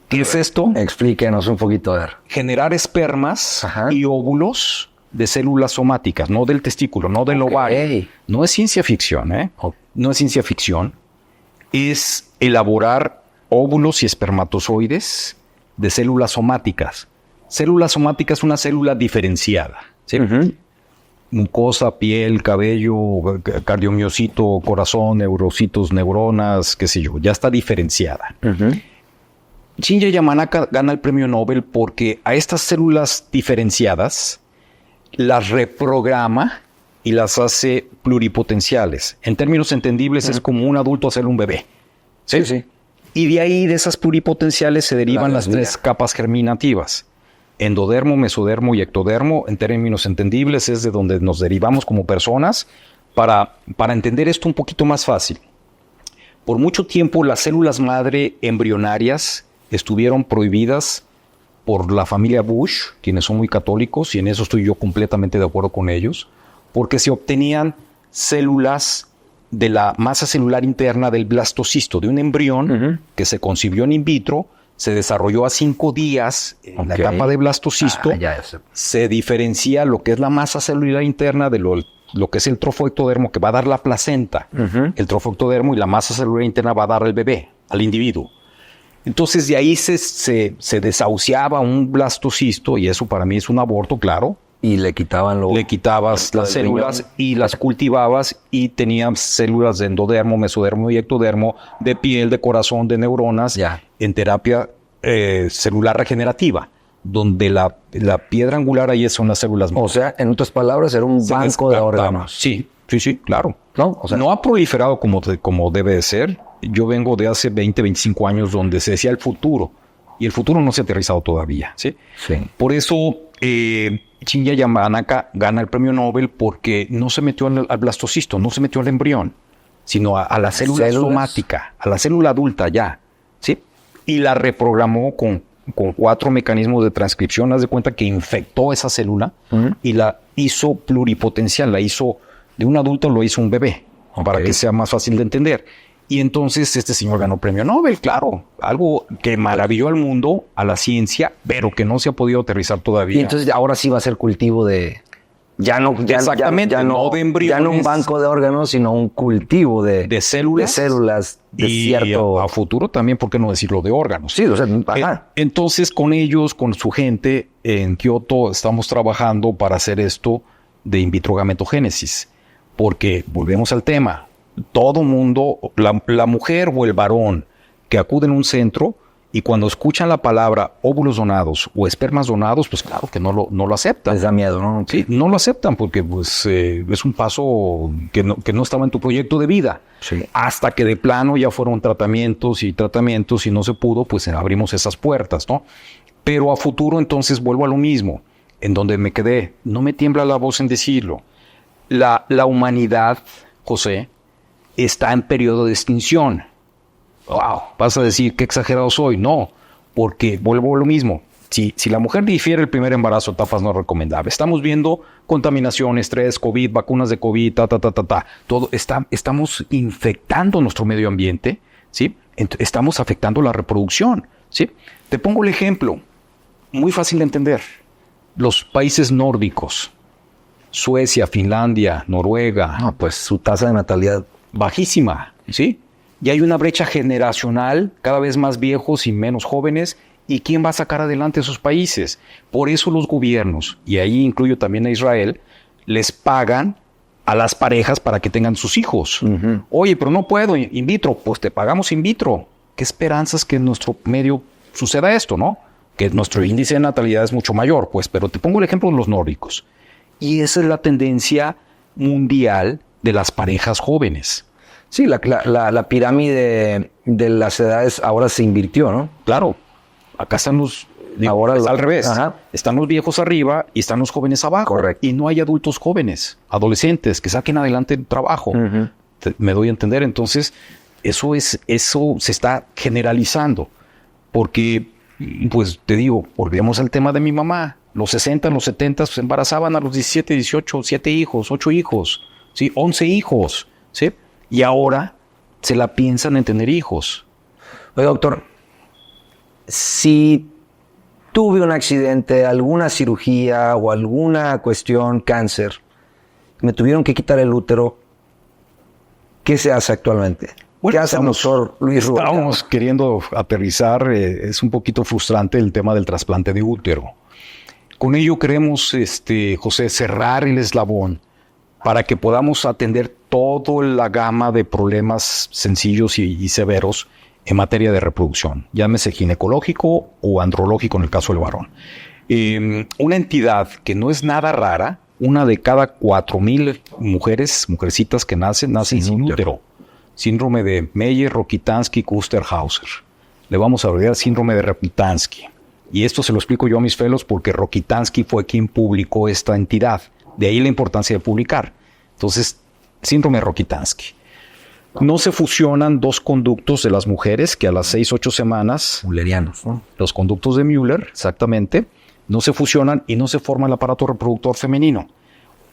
¿Qué es esto? Explíquenos un poquito, a ver. Generar espermas y óvulos de células somáticas, no del testículo, no del ovario. No es ciencia ficción, ¿eh? No es ciencia ficción. Es elaborar óvulos y espermatozoides de células somáticas. Célula somática es una célula diferenciada. ¿Sí? Mucosa, piel, cabello, cardiomiocito, corazón, neurocitos, neuronas, qué sé yo. Ya está diferenciada. Shinya Yamanaka gana el premio Nobel porque a estas células diferenciadas las reprograma y las hace pluripotenciales. En términos entendibles es como un adulto hacerle un bebé. ¿Sí? Sí. Y de ahí, de esas pluripotenciales, se derivan las 3 capas germinativas. Endodermo, mesodermo y ectodermo, en términos entendibles, es de donde nos derivamos como personas. Para entender esto un poquito más fácil. Por mucho tiempo las células madre embrionarias estuvieron prohibidas por la familia Bush, quienes son muy católicos, y en eso estoy yo completamente de acuerdo con ellos, porque se obtenían células de la masa celular interna del blastocisto, de un embrión que se concibió in vitro, se desarrolló a 5 días en la etapa de blastocisto, se diferencia lo que es la masa celular interna de lo que es el trofoectodermo, que va a dar la placenta, el trofoectodermo, y la masa celular interna va a dar al bebé, al individuo. Entonces de ahí se desahuciaba un blastocisto, y eso para mí es un aborto, claro. Y le quitabas las células riñón, y las cultivabas, y tenías células de endodermo, mesodermo y ectodermo, de piel, de corazón, de neuronas, en terapia celular regenerativa, donde la piedra angular ahí son las células. O sea, en otras palabras, era un banco de órganos. Sí, claro. ¿No? O sea, no ha proliferado como debe de ser. Yo vengo de hace 20, 25 años donde se decía el futuro, y el futuro no se ha aterrizado todavía, ¿sí? Por eso Shinya Yamanaka gana el premio Nobel, porque no se metió al blastocisto, no se metió al embrión, sino a la célula somática, a la célula adulta ya, ¿sí? Y la reprogramó con 4 mecanismos de transcripción. Haz de cuenta que infectó esa célula y la hizo pluripotencial, la hizo de un adulto, lo hizo un bebé, para que sea más fácil de entender. Y entonces este señor ganó premio Nobel, claro, algo que maravilló al mundo, a la ciencia, pero que no se ha podido aterrizar todavía. Y entonces ahora sí va a ser cultivo de... Exactamente, no de embriones. Ya no un banco de órganos, sino un cultivo de células de y cierto... a futuro también, ¿por qué no decirlo de órganos? Sí, o sea, entonces con ellos, con su gente en Kioto, estamos trabajando para hacer esto de in vitro gametogénesis. Porque, volvemos al tema, todo mundo, la mujer o el varón que acuden a un centro y cuando escuchan la palabra óvulos donados o espermas donados, pues claro que no lo aceptan. Les da miedo, ¿no? Sí, no lo aceptan porque pues, es un paso que no estaba en tu proyecto de vida. Sí. Hasta que de plano ya fueron tratamientos y no se pudo, pues abrimos esas puertas, ¿no? Pero a futuro entonces vuelvo a lo mismo, en donde me quedé. No me tiembla la voz en decirlo. La humanidad, José, está en periodo de extinción. Wow, vas a decir qué exagerado soy. No, porque vuelvo a lo mismo. Si la mujer difiere el primer embarazo, etapas no recomendables. Estamos viendo contaminación, estrés, COVID, vacunas de COVID, todo estamos infectando nuestro medio ambiente, ¿sí? Estamos afectando la reproducción, ¿sí? Te pongo el ejemplo, muy fácil de entender. Los países nórdicos, Suecia, Finlandia, Noruega. No, pues su tasa de natalidad bajísima, ¿sí? Y hay una brecha generacional, cada vez más viejos y menos jóvenes. ¿Y quién va a sacar adelante esos países? Por eso los gobiernos, y ahí incluyo también a Israel, les pagan a las parejas para que tengan sus hijos. Oye, pero no puedo, in vitro, pues te pagamos in vitro. ¿Qué esperanzas que en nuestro medio suceda esto, no? Que nuestro índice de natalidad es mucho mayor, pues, pero te pongo el ejemplo de los nórdicos. Y esa es la tendencia mundial de las parejas jóvenes. Sí, la pirámide de las edades ahora se invirtió, ¿no? Claro. Acá están ahora es al revés. Ajá. Están los viejos arriba y están los jóvenes abajo. Correcto. Y no hay adultos jóvenes, adolescentes, que saquen adelante el trabajo. Me doy a entender. Entonces, eso se está generalizando. Porque, pues te digo, volvemos al tema de mi mamá. Los 60, los 70 se embarazaban a los 17, 18, 7 hijos, 8 hijos, ¿sí? 11 hijos, ¿sí? Y ahora se la piensan en tener hijos. Oye, doctor, si tuve un accidente, alguna cirugía o alguna cuestión, cáncer, me tuvieron que quitar el útero, ¿qué se hace actualmente? Bueno, ¿qué hace el doctor Luis Rubalcaba? Estamos queriendo aterrizar, es un poquito frustrante el tema del trasplante de útero. Con ello queremos, José, cerrar el eslabón para que podamos atender toda la gama de problemas sencillos y severos en materia de reproducción, llámese ginecológico o andrológico en el caso del varón. Una entidad que no es nada rara, una de cada 4,000 mujercitas que nacen sin útero. Síndrome de Meyer, Rokitansky, Kuster-Hauser. Le vamos a abreviar síndrome de Rokitansky. Y esto se lo explico yo a mis fellows porque Rokitansky fue quien publicó esta entidad. De ahí la importancia de publicar. Entonces, síndrome de Rokitansky. No se fusionan dos conductos de las mujeres que a las 6-8 semanas, Müllerianos, ¿no? los conductos de Müller, exactamente, no se fusionan y no se forma el aparato reproductor femenino.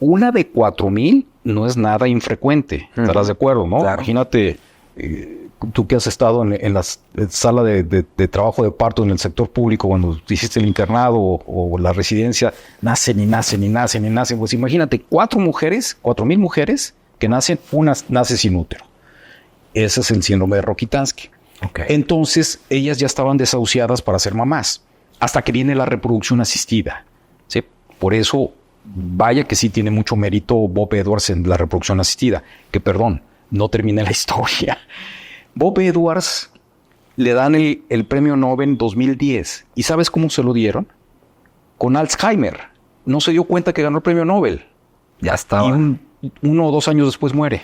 Una de 4,000 no es nada infrecuente, estarás de acuerdo, ¿no? Claro. Imagínate, tú que has estado en la sala de trabajo de parto en el sector público, cuando hiciste el internado o la residencia, nacen y nacen y nacen y nacen. Pues imagínate, 4,000 mujeres que nacen, una nace sin útero. Ese es el síndrome de Rokitansky. Okay. Entonces, ellas ya estaban desahuciadas para ser mamás, hasta que viene la reproducción asistida, ¿sí? Por eso, vaya que sí tiene mucho mérito Bob Edwards en la reproducción asistida, que perdón, no termina la historia. Bob Edwards le dan el premio Nobel en 2010. ¿Y sabes cómo se lo dieron? Con Alzheimer. No se dio cuenta que ganó el premio Nobel. Ya estaba. Y 1 o 2 años después muere.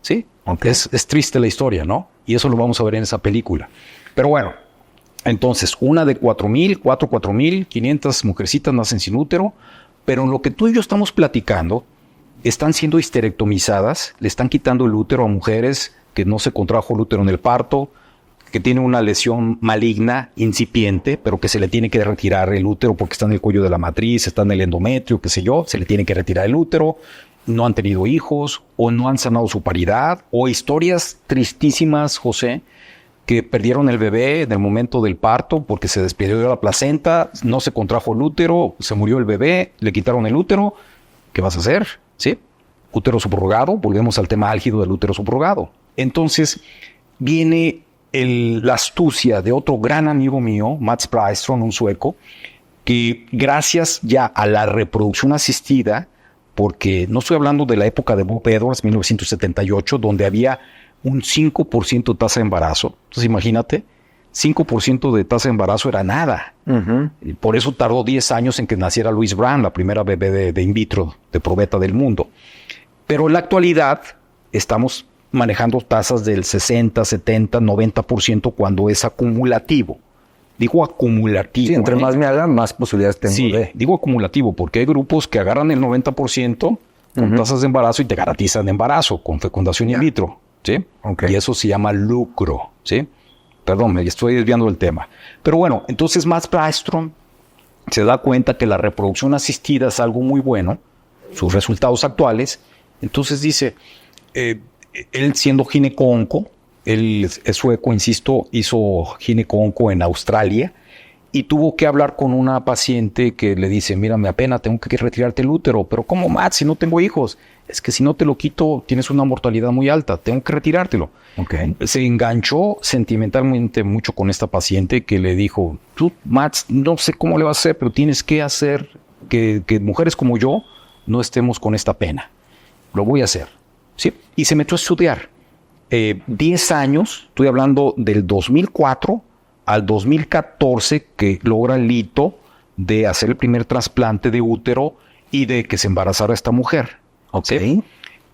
¿Sí? Okay. Es triste la historia, ¿no? Y eso lo vamos a ver en esa película. Pero bueno, entonces, una de 4,500 mujercitas nacen sin útero, pero en lo que tú y yo estamos platicando, están siendo histerectomizadas, le están quitando el útero a mujeres que no se contrajo el útero en el parto, que tienen una lesión maligna, incipiente, pero que se le tiene que retirar el útero porque está en el cuello de la matriz, está en el endometrio, qué sé yo, se le tiene que retirar el útero, no han tenido hijos, o no han sanado su paridad, o historias tristísimas, José, que perdieron el bebé en el momento del parto porque se despidió de la placenta, no se contrajo el útero, se murió el bebé, le quitaron el útero. ¿Qué vas a hacer? ¿Sí? Útero subrogado, volvemos al tema álgido del útero subrogado. Entonces, viene la astucia de otro gran amigo mío, Mats Brännström, un sueco, que gracias ya a la reproducción asistida, porque no estoy hablando de la época de Bob Edwards, 1978, donde había un 5% de tasa de embarazo. Entonces, imagínate, 5% de tasa de embarazo era nada. Y por eso tardó 10 años en que naciera Louise Brown, la primera bebé de in vitro, de probeta del mundo. Pero en la actualidad estamos manejando tasas del 60, 70, 90% cuando es acumulativo. Digo acumulativo. Sí, entre más me hagan, más posibilidades tengo Sí, de... digo acumulativo porque hay grupos que agarran el 90% con tasas de embarazo y te garantizan embarazo con fecundación in vitro. ¿Sí? Okay. Y eso se llama lucro, ¿sí? Perdón, me estoy desviando del tema. Pero bueno, entonces Mats Brännström se da cuenta que la reproducción asistida es algo muy bueno, sus resultados actuales. Entonces dice, él siendo gineco-onco, él es sueco, insisto, hizo gineco-onco en Australia y tuvo que hablar con una paciente que le dice, mira, me apena, tengo que retirarte el útero. Pero ¿cómo, Mats, si no tengo hijos? Es que si no te lo quito, tienes una mortalidad muy alta, tengo que retirártelo. Okay. Se enganchó sentimentalmente mucho con esta paciente que le dijo, tú, Mats, no sé cómo le vas a hacer, pero tienes que hacer que mujeres como yo no estemos con esta pena. Lo voy a hacer. ¿Sí? Y se metió a estudiar. 10 años, estoy hablando del 2004 al 2014, que logra el hito de hacer el primer trasplante de útero y de que se embarazara esta mujer. Ok. ¿Sí?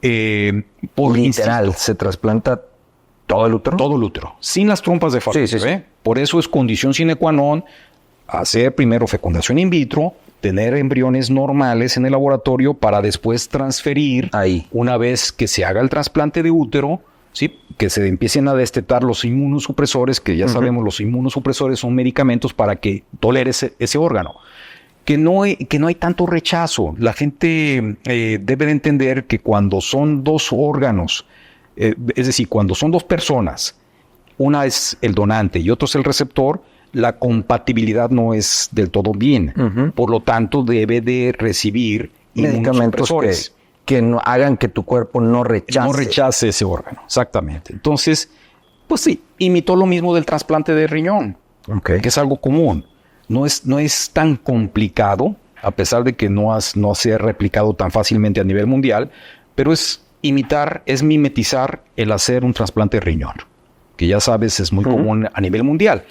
Literal, insisto, se trasplanta todo el útero. Todo el útero, sin las trompas de falopio. Sí. Por eso es condición sine qua non hacer primero fecundación in vitro, tener embriones normales en el laboratorio para después transferir, ahí, una vez que se haga el trasplante de útero, ¿sí? Que se empiecen a destetar los inmunosupresores, que ya sabemos, los inmunosupresores son medicamentos para que tolere ese órgano. Que no hay tanto rechazo. La gente debe de entender que cuando son dos órganos, es decir, cuando son dos personas, una es el donante y otro es el receptor, la compatibilidad no es del todo bien. Por lo tanto, debe de recibir medicamentos que no hagan que tu cuerpo no rechace ese órgano. Exactamente. Entonces, pues sí, imitó lo mismo del trasplante de riñón, que es algo común. No es tan complicado, a pesar de que no se ha replicado tan fácilmente a nivel mundial, pero es mimetizar el hacer un trasplante de riñón, que ya sabes es muy común a nivel mundial.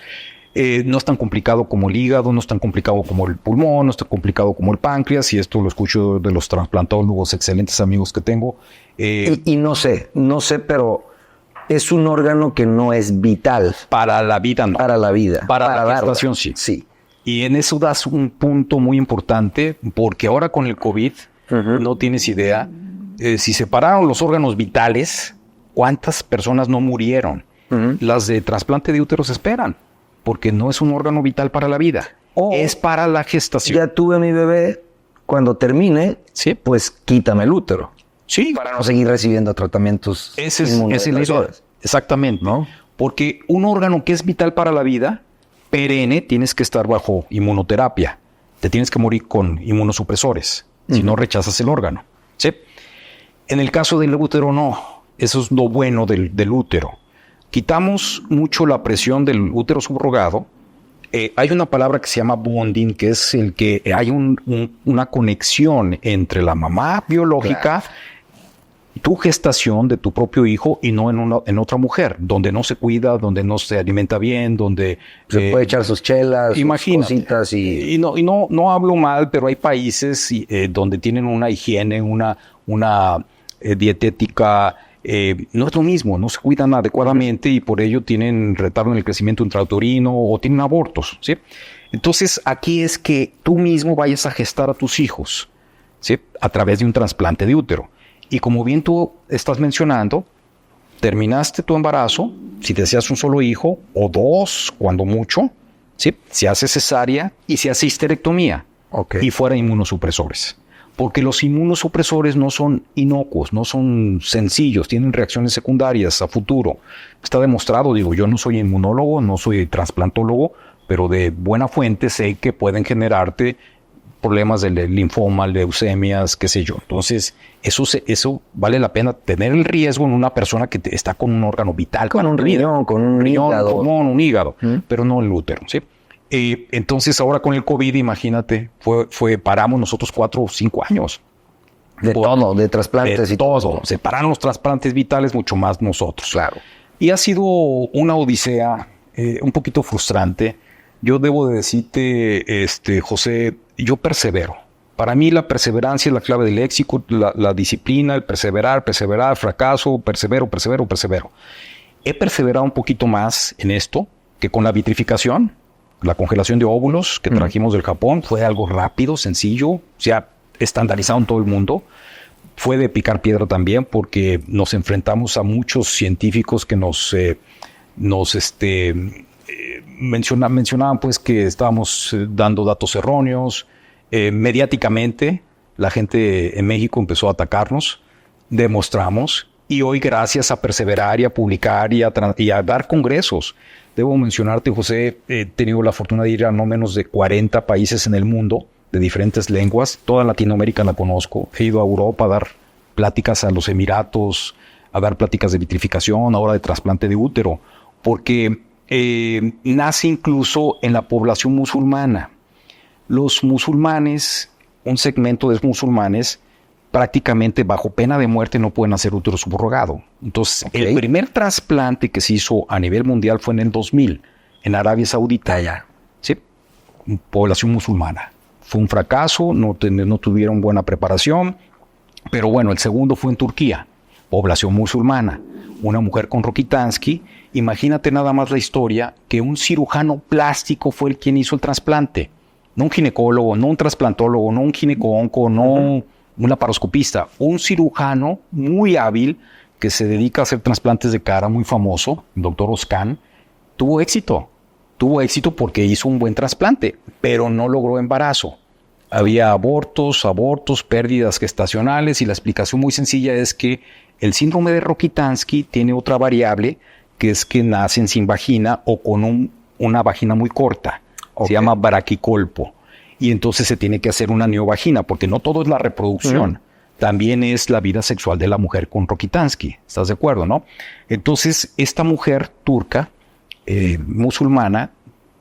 No es tan complicado como el hígado, no es tan complicado como el pulmón, no es tan complicado como el páncreas, y esto lo escucho de los trasplantólogos, excelentes amigos que tengo. Y no sé, pero es un órgano que no es vital. Para la vida no. Para la vida. Para la gestación sí. Y en eso das un punto muy importante, porque ahora con el COVID no tienes idea. Si separaron los órganos vitales, ¿Cuántas personas no murieron? Las de trasplante de útero se esperan, porque no es un órgano vital para la vida. Es para la gestación. Ya tuve a mi bebé, cuando termine, pues quítame el útero. Sí. Para no seguir recibiendo tratamientos inmunodepresores. Exactamente. ¿No? Porque un órgano que es vital para la vida, perenne, tienes que estar bajo inmunoterapia. Te tienes que morir con inmunosupresores. Si no, rechazas el órgano. ¿Sí? En el caso del útero, no. Eso es lo bueno del útero. Quitamos mucho la presión del útero subrogado. Hay una palabra que se llama bonding, que es el que hay una conexión entre la mamá biológica, tu gestación de tu propio hijo y no en otra mujer, donde no se cuida, donde no se alimenta bien, donde se puede echar sus chelas, sus cositas y no hablo mal, pero hay países donde tienen una higiene, una dietética. No es lo mismo, no se cuidan adecuadamente y por ello tienen retardo en el crecimiento intrauterino o tienen abortos, ¿sí? Entonces, aquí es que tú mismo vayas a gestar a tus hijos, ¿sí? A través de un trasplante de útero. Y como bien tú estás mencionando, terminaste tu embarazo, si deseas un solo hijo o dos, cuando mucho, ¿sí? Se hace cesárea y se hace histerectomía y fuera inmunosupresores. Porque los inmunosupresores no son inocuos, no son sencillos, tienen reacciones secundarias a futuro. Está demostrado, digo, yo no soy inmunólogo, no soy trasplantólogo, pero de buena fuente sé que pueden generarte problemas de linfoma, leucemias, qué sé yo. Entonces, eso vale la pena tener el riesgo en una persona que está con un órgano vital. Con un riñón, con un hígado. Con un hígado, pero no el útero, ¿sí? Entonces ahora con el COVID, imagínate, paramos nosotros 4 o 5 años. De trasplantes y todo. Se pararon los trasplantes vitales, mucho más nosotros. Claro. Y ha sido una odisea un poquito frustrante. Yo debo de decirte, José, yo persevero. Para mí la perseverancia es la clave del éxito, la disciplina, el perseverar, fracaso, persevero. He perseverado un poquito más en esto que con la vitrificación. La congelación de óvulos que trajimos del Japón fue algo rápido, sencillo, se ha estandarizado en todo el mundo. Fue de picar piedra también porque nos enfrentamos a muchos científicos que mencionaban pues que estábamos dando datos erróneos. Mediáticamente la gente en México empezó a atacarnos, demostramos, y hoy gracias a perseverar y a publicar y a dar congresos. Debo mencionarte, José, he tenido la fortuna de ir a no menos de 40 países en el mundo, de diferentes lenguas. Toda Latinoamérica la conozco. He ido a Europa a dar pláticas a los Emiratos, a dar pláticas de vitrificación, ahora de trasplante de útero, porque nace incluso en la población musulmana. Los musulmanes, un segmento de musulmanes, prácticamente bajo pena de muerte no pueden hacer útero subrogado. Entonces, el primer trasplante que se hizo a nivel mundial fue en el 2000, en Arabia Saudita. ¿Sí? Población musulmana. Fue un fracaso, no tuvieron buena preparación, pero bueno, el segundo fue en Turquía, población musulmana. Una mujer con Rokitansky. Imagínate nada más la historia, que un cirujano plástico fue el quien hizo el trasplante. No un ginecólogo, no un trasplantólogo, no un gineco-onco, no un laparoscopista, un cirujano muy hábil que se dedica a hacer trasplantes de cara, muy famoso, el doctor Oskan, tuvo éxito. Tuvo éxito porque hizo un buen trasplante, pero no logró embarazo. Había abortos, pérdidas gestacionales, y la explicación muy sencilla es que el síndrome de Rokitansky tiene otra variable, que es que nacen sin vagina o con una vagina muy corta. Se llama braquicolpo. Y entonces se tiene que hacer una neovagina, porque no todo es la reproducción. También es la vida sexual de la mujer con Rokitansky. ¿Estás de acuerdo, no? Entonces, esta mujer turca, musulmana,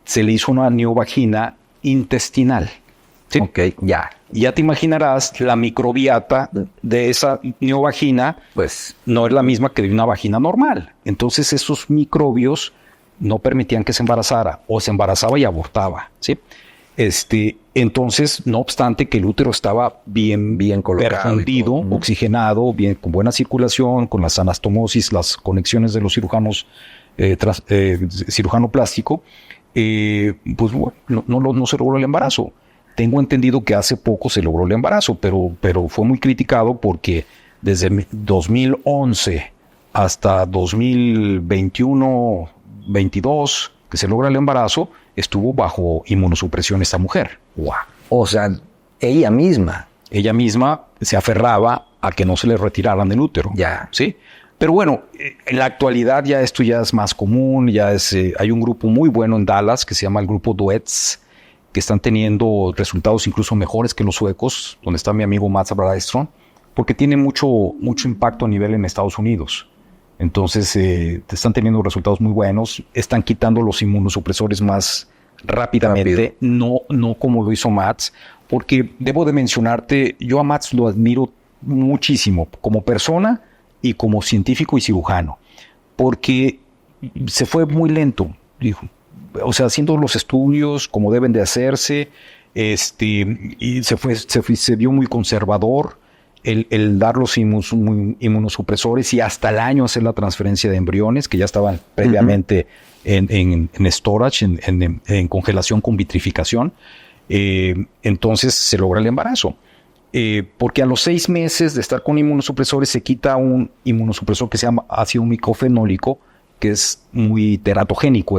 se le hizo una neovagina intestinal. ¿Sí? Ya te imaginarás, la microbiota de esa neovagina, pues, no es la misma que de una vagina normal. Entonces, esos microbios no permitían que se embarazara, o se embarazaba y abortaba, ¿sí? Entonces, no obstante que el útero estaba bien colocado, perfundido, oxigenado, bien, con buena circulación, con las anastomosis, las conexiones de los cirujanos, cirujano plástico, pues bueno, no se logró el embarazo. Tengo entendido que hace poco se logró el embarazo, pero fue muy criticado porque desde 2011 hasta 2021, 22, que se logra el embarazo, estuvo bajo inmunosupresión esta mujer. Wow. O sea, ella misma. Ella misma se aferraba a que no se le retiraran el útero. Ya. ¿Sí? Pero bueno, en la actualidad ya esto ya es más común, hay un grupo muy bueno en Dallas que se llama el grupo Duets, que están teniendo resultados incluso mejores que los suecos, donde está mi amigo Mats Bradström, porque tiene mucho impacto a nivel en Estados Unidos. Entonces, están teniendo resultados muy buenos, están quitando los inmunosupresores más rápidamente, no como lo hizo Mats, porque debo de mencionarte, yo a Mats lo admiro muchísimo como persona y como científico y cirujano, porque se fue muy lento, dijo. O sea, haciendo los estudios como deben de hacerse, y se vio muy conservador el dar los inmunosupresores y hasta el año hacer la transferencia de embriones que ya estaban previamente en storage, en congelación con vitrificación. Entonces se logra el embarazo. Porque a los 6 meses de estar con inmunosupresores se quita un inmunosupresor que se llama ácido micofenólico, que es muy teratogénico,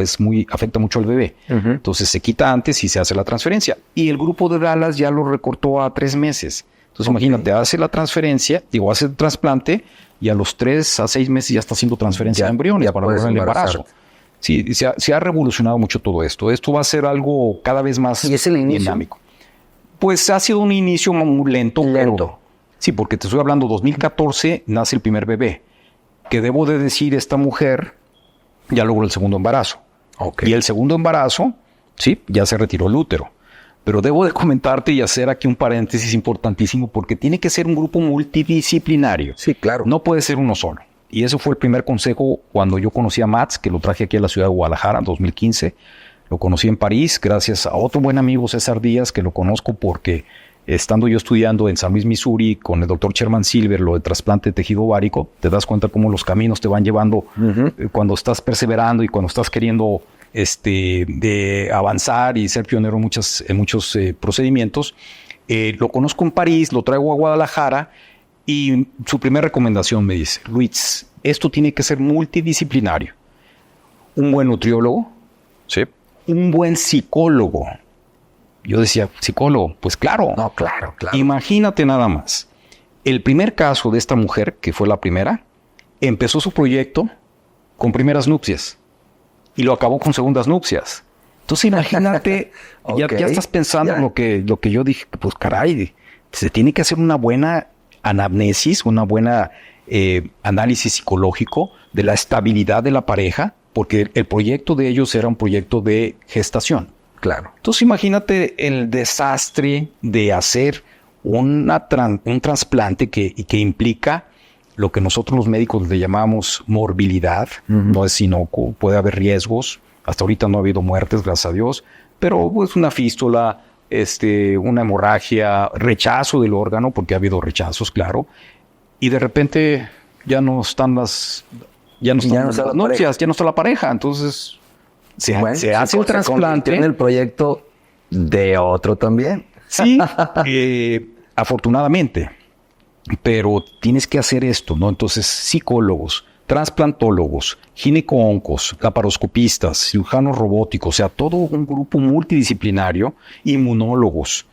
afecta mucho al bebé. Entonces se quita antes y se hace la transferencia. Y el grupo de Dallas ya lo recortó a 3 meses. Entonces imagínate, hace la transferencia, hace el trasplante y a los 3 a 6 meses ya está haciendo transferencia de embriones para lograr el embarazo. Sí, se ha revolucionado mucho todo esto. Esto va a ser algo cada vez más dinámico. Pues ha sido un inicio muy lento. Pero, sí, porque te estoy hablando, 2014 nace el primer bebé. Que debo de decir, esta mujer ya logró el segundo embarazo. Y el segundo embarazo, sí, ya se retiró el útero. Pero debo de comentarte y hacer aquí un paréntesis importantísimo porque tiene que ser un grupo multidisciplinario. Sí, claro. No puede ser uno solo. Y ese fue el primer consejo cuando yo conocí a Mats, que lo traje aquí a la ciudad de Guadalajara en 2015. Lo conocí en París gracias a otro buen amigo, César Díaz, que lo conozco porque estando yo estudiando en San Luis, Missouri, con el doctor Sherman Silver, lo de trasplante de tejido ovárico, te das cuenta cómo los caminos te van llevando cuando estás perseverando y cuando estás queriendo de avanzar y ser pionero en muchos procedimientos. Lo conozco en París, lo traigo a Guadalajara y su primera recomendación me dice: Luis, esto tiene que ser multidisciplinario. Un buen nutriólogo, ¿sí? Un buen psicólogo. Yo decía, ¿psicólogo? Pues claro. No, claro. Imagínate nada más. El primer caso de esta mujer, que fue la primera, empezó su proyecto con primeras nupcias y lo acabó con segundas nupcias. Entonces imagínate, ya estás pensando en lo que yo dije, pues caray, se tiene que hacer una buena anamnesis, una buena análisis psicológico de la estabilidad de la pareja, porque el proyecto de ellos era un proyecto de gestación. Claro. Entonces imagínate el desastre de hacer un trasplante que implica lo que nosotros los médicos le llamamos morbilidad. No es inocuo, puede haber riesgos. Hasta ahorita no ha habido muertes, gracias a Dios, pero pues una fístula, una hemorragia, rechazo del órgano, porque ha habido rechazos, claro, y de repente ya no están las nupcias, ya no está la pareja. Entonces se hace el trasplante en el proyecto de otro también. Sí, afortunadamente, pero tienes que hacer esto, ¿no? Entonces, psicólogos, trasplantólogos, gineco-oncos, laparoscopistas, cirujanos robóticos, o sea, todo un grupo multidisciplinario, inmunólogos,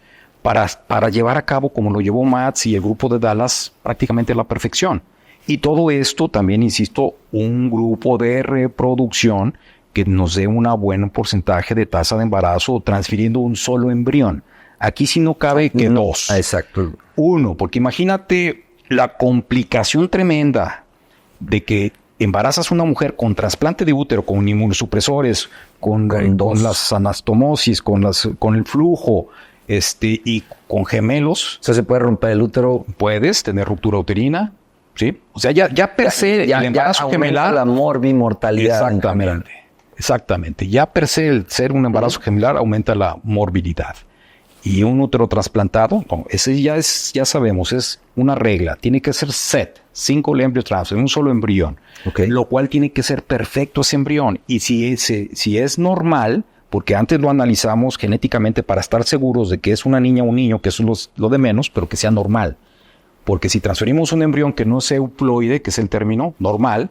para llevar a cabo, como lo llevó Mats y el grupo de Dallas, prácticamente a la perfección. Y todo esto también, insisto, un grupo de reproducción que nos dé un buen porcentaje de tasa de embarazo transfiriendo un solo embrión. Aquí sí no cabe que 2. Exacto. 1, porque imagínate la complicación tremenda de que embarazas a una mujer con trasplante de útero, con inmunosupresores, con las anastomosis, con el flujo, y con gemelos. O sea, se puede romper el útero. Puedes tener ruptura uterina, ¿sí? O sea, ya per se el embarazo gemelar, la morbimortalidad. Exactamente. Ya per se el ser un embarazo gemelar aumenta la morbilidad. Y un útero trasplantado, no, ese ya sabemos, es una regla. Tiene que ser single embryo transfer, un solo embrión. Lo cual tiene que ser perfecto ese embrión. Y si es normal, porque antes lo analizamos genéticamente para estar seguros de que es una niña o un niño, que eso es lo de menos, pero que sea normal. Porque si transferimos un embrión que no es euploide, que es el término normal,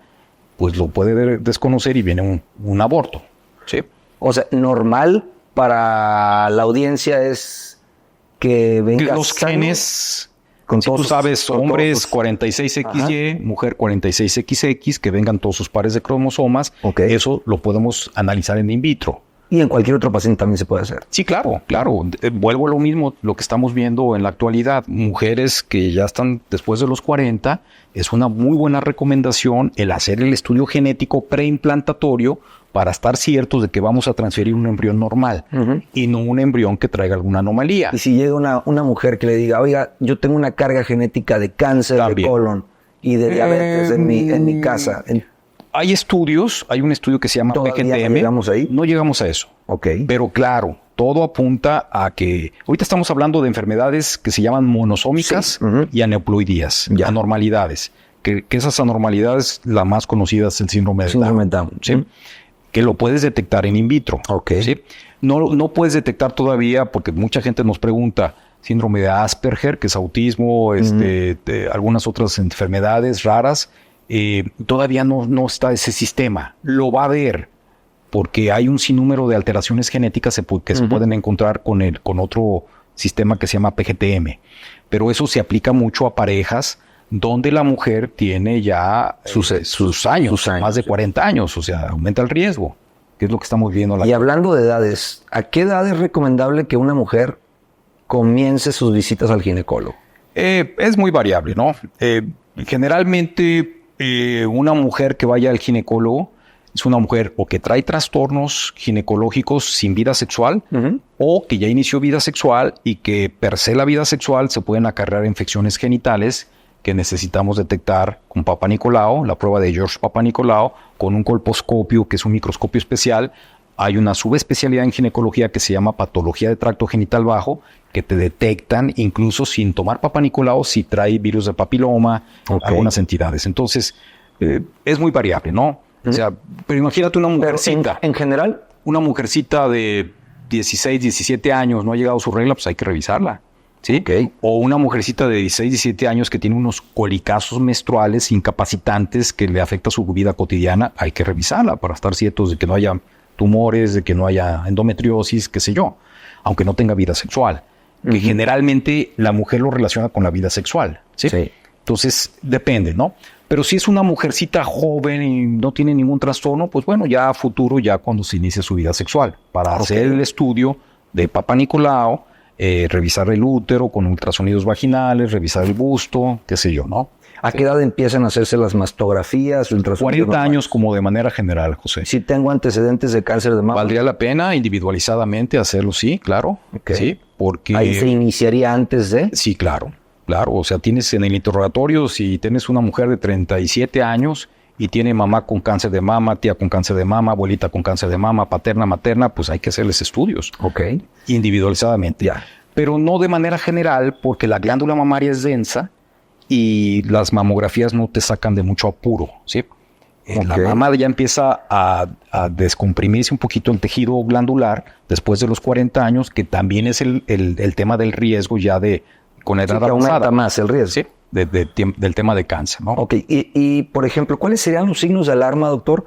pues lo puede desconocer y viene un aborto. ¿Sí? O sea, normal para la audiencia es que venga los sano, genes, con si tú todos sabes, con hombres todos 46XY, mujer 46XX, que vengan todos sus pares de cromosomas, Ok. eso lo podemos analizar en in vitro. y en cualquier otro paciente también se puede hacer. Sí, claro. Vuelvo a lo mismo, lo que estamos viendo en la actualidad. Mujeres que ya están después de los 40, es una muy buena recomendación el hacer el estudio genético preimplantatorio para estar ciertos de que vamos a transferir un embrión normal y no un embrión que traiga alguna anomalía. Y si llega una mujer que le diga, oiga, yo tengo una carga genética de cáncer de También. colon y de diabetes en mi casa. Hay estudios, hay un estudio que se llama ¿Todavía PGTM. no llegamos ahí? No llegamos a eso. Ok. Pero claro, todo apunta a que ahorita estamos hablando de enfermedades que se llaman monosómicas y aneuploidías, Ya. anormalidades. Que esas anormalidades, la más conocida es el síndrome de Síndrome de Down, Down. ¿sí? Que lo puedes detectar in vitro. Ok. ¿Sí? No puedes detectar todavía, porque mucha gente nos pregunta, síndrome de Asperger, que es autismo, algunas otras enfermedades raras. Todavía no está ese sistema. Lo va a haber, porque hay un sinnúmero de alteraciones genéticas que se pueden encontrar con otro sistema que se llama PGTM. Pero eso se aplica mucho a parejas donde la mujer tiene ya sus años, más de 40 años, o sea, aumenta el riesgo, que es lo que estamos viendo. Y hablando de edades, ¿a qué edad es recomendable que una mujer comience sus visitas al ginecólogo? Es muy variable, ¿no? Generalmente, una mujer que vaya al ginecólogo es una mujer o que trae trastornos ginecológicos sin vida sexual o que ya inició vida sexual y que per se la vida sexual se pueden acarrear infecciones genitales que necesitamos detectar con Papa Nicolau, la prueba de George Papa Nicolau, con un colposcopio, que es un microscopio especial. Hay una subespecialidad en ginecología que se llama patología de tracto genital bajo, que te detectan incluso sin tomar Papa Nicolau si trae virus de papiloma, algunas entidades. Entonces, es muy variable, ¿no? O sea, pero imagínate una mujercita. En general, una mujercita de 16, 17 años, no ha llegado a su regla, pues hay que revisarla. ¿Sí? Okay. O una mujercita de 16, 17 años que tiene unos colicazos menstruales incapacitantes que le afecta su vida cotidiana, hay que revisarla para estar ciertos de que no haya tumores, de que no haya endometriosis, qué sé yo, aunque no tenga vida sexual. Que generalmente la mujer lo relaciona con la vida sexual. ¿Sí? Sí. Entonces, depende, ¿no? Pero si es una mujercita joven y no tiene ningún trastorno, pues bueno, ya a futuro, ya cuando se inicie su vida sexual, para hacer el estudio de Papa Nicolau, revisar el útero con ultrasonidos vaginales, revisar el busto, qué sé yo, ¿no? ¿A qué edad empiezan a hacerse las mastografías, ultrasonidos? 40 años como de manera general, José. Si tengo antecedentes de cáncer de mama. Valdría la pena individualizadamente hacerlo, sí, claro. Okay. Sí, porque... Ahí se iniciaría antes de... Sí, claro. O sea, tienes en el interrogatorio, si tienes una mujer de 37 años y tiene mamá con cáncer de mama, tía con cáncer de mama, abuelita con cáncer de mama, paterna, materna, pues hay que hacerles estudios. Ok. Individualizadamente. Ya. Pero no de manera general, porque la glándula mamaria es densa y las mamografías no te sacan de mucho apuro, ¿sí? La mama ya empieza a descomprimirse un poquito el tejido glandular después de los 40 años, que también es el tema del riesgo ya con edad avanzada. Aumenta más el riesgo. Sí, del tema de cáncer, ¿no? Ok, y por ejemplo, ¿cuáles serían los signos de alarma, doctor,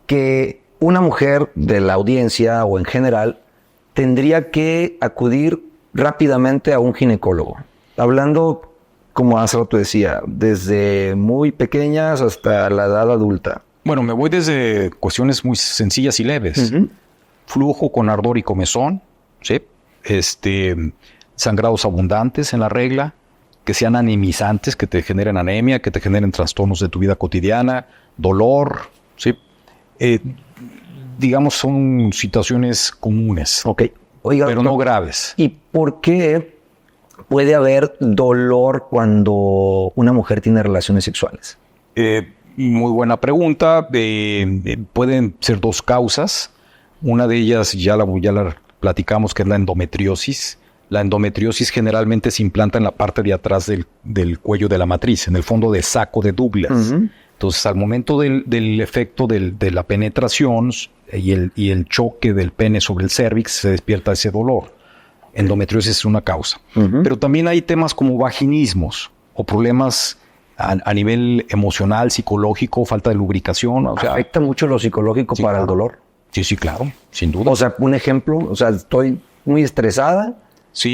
que una mujer de la audiencia o en general tendría que acudir rápidamente a un ginecólogo? Hablando, como hace rato decía, desde muy pequeñas hasta la edad adulta. Bueno, me voy desde cuestiones muy sencillas y leves. Flujo con ardor y comezón, ¿sí? Sangrados abundantes en la regla, que sean anemizantes, que te generen anemia, que te generen trastornos de tu vida cotidiana, dolor, ¿sí? Digamos, son situaciones comunes, Oiga, pero no graves. ¿Y por qué puede haber dolor cuando una mujer tiene relaciones sexuales? Muy buena pregunta. Pueden ser dos causas. Una de ellas ya la platicamos, que es la endometriosis. La endometriosis generalmente se implanta en la parte de atrás del cuello de la matriz, en el fondo de saco de Douglas. Entonces, al momento del efecto de la penetración y el choque del pene sobre el cérvix, se despierta ese dolor. Endometriosis es una causa. Pero también hay temas como vaginismos. o problemas a nivel emocional, psicológico, falta de lubricación. O sea, ¿afecta mucho lo psicológico para el dolor? Sí, claro, sin duda. O sea, un ejemplo, o sea, estoy muy estresada,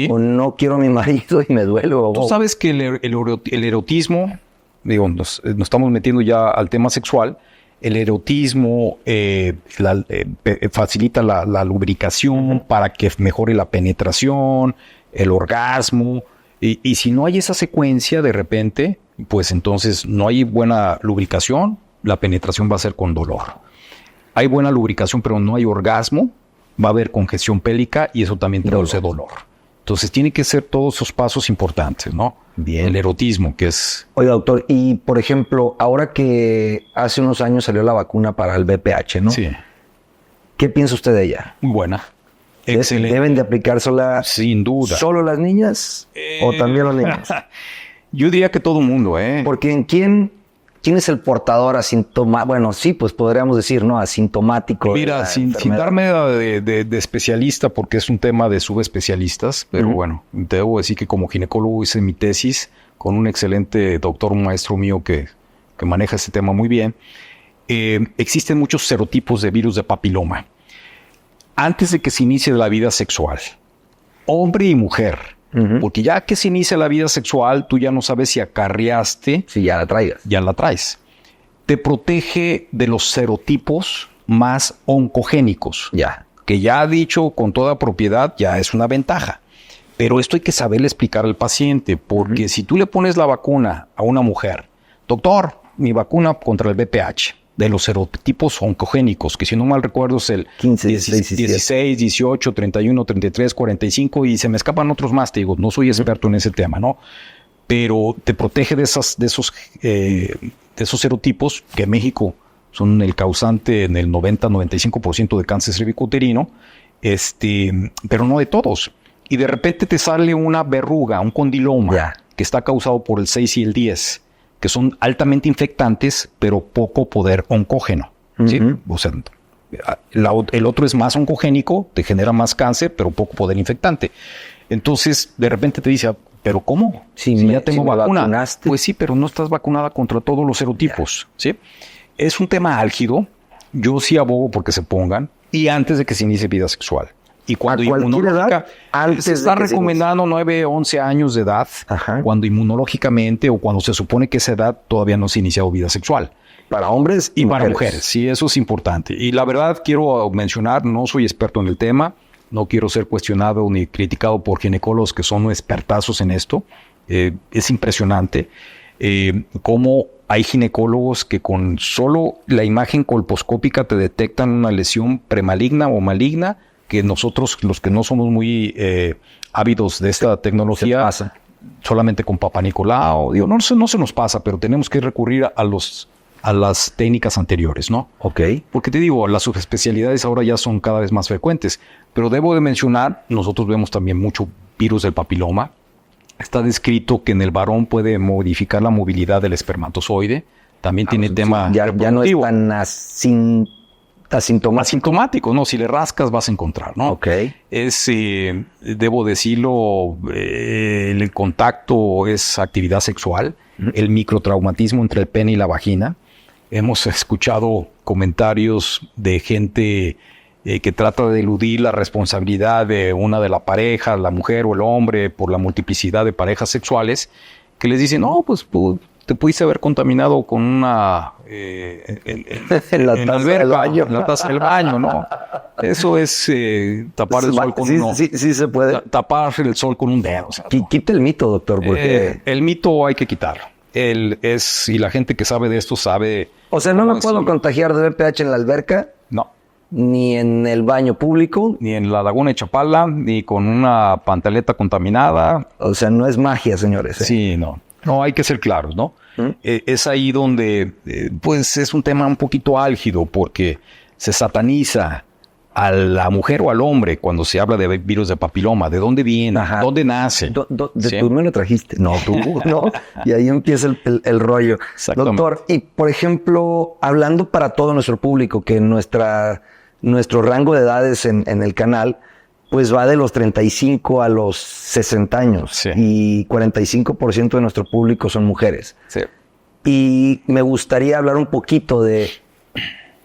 o no quiero a mi marido y me duelo. Tú sabes que el erotismo, digo, nos estamos metiendo ya al tema sexual. El erotismo facilita la lubricación para que mejore la penetración, el orgasmo. Y si no hay esa secuencia de repente, pues entonces no hay buena lubricación, la penetración va a ser con dolor. Hay buena lubricación, pero no hay orgasmo, va a haber congestión pélvica y eso también produce dolor. Entonces tiene que ser todos esos pasos importantes, ¿no? Bien. El erotismo, que es... Oiga, doctor, y por ejemplo, ahora que hace unos años salió la vacuna para el VPH, ¿no? Sí. ¿Qué piensa usted de ella? Muy buena. Excelente. ¿Deben de aplicársela sin duda solo las niñas o también los niños? Yo diría que todo el mundo, ¿eh? Porque ¿quién es el portador asintomático? Bueno, sí, pues podríamos decir, ¿no? Asintomático. Mira, sin darme de especialista, porque es un tema de subespecialistas, pero bueno, te debo decir que como ginecólogo hice mi tesis con un excelente doctor, un maestro mío que maneja ese tema muy bien. Existen muchos serotipos de virus de papiloma. Antes de que se inicie la vida sexual, hombre y mujer, porque ya que se inicia la vida sexual, tú ya no sabes si acarreaste. Si ya la traigas. Ya la traes. Te protege de los serotipos más oncogénicos. Ya. Que ya dicho con toda propiedad, ya es una ventaja. Pero esto hay que saberle explicar al paciente, porque si tú le pones la vacuna a una mujer, doctor, mi vacuna contra el VPH, de los serotipos oncogénicos, que si no mal recuerdo es el 15, 16, 18, 31, 33, 45 y se me escapan otros más, te digo, no soy experto en ese tema, ¿no? Pero te protege de esos serotipos que en México son el causante en el 90-95% de cáncer cervicouterino, pero no de todos. Y de repente te sale una verruga, un condiloma, que está causado por el 6 y el 10, que son altamente infectantes, pero poco poder oncógeno. ¿Sí? O sea, el otro es más oncogénico, te genera más cáncer, pero poco poder infectante. Entonces, de repente te dice, ¿pero cómo? Si ya tengo vacuna. Pues sí, pero no estás vacunada contra todos los serotipos. ¿Sí? Es un tema álgido. Yo sí abogo porque se pongan y antes de que se inicie vida sexual. Y cuando inmunológica, se está recomendando 9, 11 años de edad, cuando inmunológicamente o cuando se supone que esa edad todavía no se ha iniciado vida sexual. Para hombres y para mujeres. Sí, eso es importante. Y la verdad quiero mencionar, no soy experto en el tema, no quiero ser cuestionado ni criticado por ginecólogos que son expertazos en esto. Es impresionante cómo hay ginecólogos que con solo la imagen colposcópica te detectan una lesión premaligna o maligna, que nosotros, los que no somos muy ávidos de esta tecnología, solamente con Papá Nicolau, digo, no se nos pasa, pero tenemos que recurrir a las técnicas anteriores, ¿no? Ok. Porque te digo, las subespecialidades ahora ya son cada vez más frecuentes, pero debo de mencionar, nosotros vemos también mucho virus del papiloma. Está descrito que en el varón puede modificar la movilidad del espermatozoide. También tiene tema ya no es tan asintomático, no, si le rascas vas a encontrar, ¿no? Ok. Es, debo decirlo, el contacto es actividad sexual, el microtraumatismo entre el pene y la vagina. Hemos escuchado comentarios de gente que trata de eludir la responsabilidad de una de la pareja, la mujer o el hombre, por la multiplicidad de parejas sexuales, que les dicen, no, pues te pudiste haber contaminado con una en la taza del baño, ¿no? Eso es tapar el sol con uno. Sí se puede. Tapar el sol con un dedo. O sea, quita el mito, doctor, porque el mito hay que quitarlo. Y la gente que sabe de esto sabe. O sea, no me puedo contagiar de VPH en la alberca. No. Ni en el baño público. Ni en la laguna de Chapala, ni con una pantaleta contaminada. O sea, no es magia, señores. Sí, no. No, hay que ser claros, ¿no? Es ahí donde, pues, es un tema un poquito álgido, porque se sataniza a la mujer o al hombre cuando se habla de virus de papiloma. ¿De dónde viene? ¿Dónde nace? ¿Sí? ¿Tú me lo trajiste? No, tú no. Y ahí empieza el rollo. Doctor, y por ejemplo, hablando para todo nuestro público, que nuestro rango de edades en el canal pues va de los 35 a los 60 años. Sí. Y 45% de nuestro público son mujeres. Sí. Y me gustaría hablar un poquito de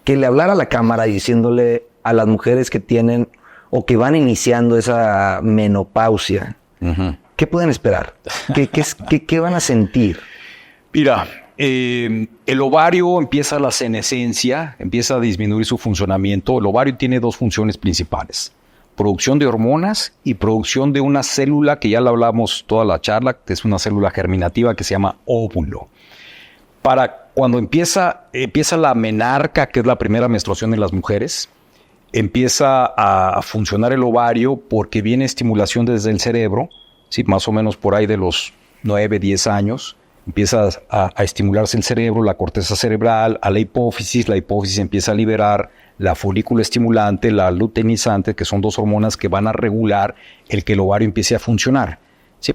que le hablara a la cámara diciéndole a las mujeres que tienen o que van iniciando esa menopausia, ¿qué pueden esperar? ¿Qué van a sentir? Mira, el ovario empieza la senescencia, empieza a disminuir su funcionamiento. El ovario tiene dos funciones principales: producción de hormonas y producción de una célula que ya la hablamos toda la charla, que es una célula germinativa que se llama óvulo. Para cuando empieza la menarca, que es la primera menstruación en las mujeres, empieza a funcionar el ovario porque viene estimulación desde el cerebro, ¿sí? Más o menos por ahí de los 9, 10 años. Empieza a estimularse el cerebro, la corteza cerebral, a la hipófisis empieza a liberar la folícula estimulante, la luteinizante, que son dos hormonas que van a regular el que el ovario empiece a funcionar, ¿sí?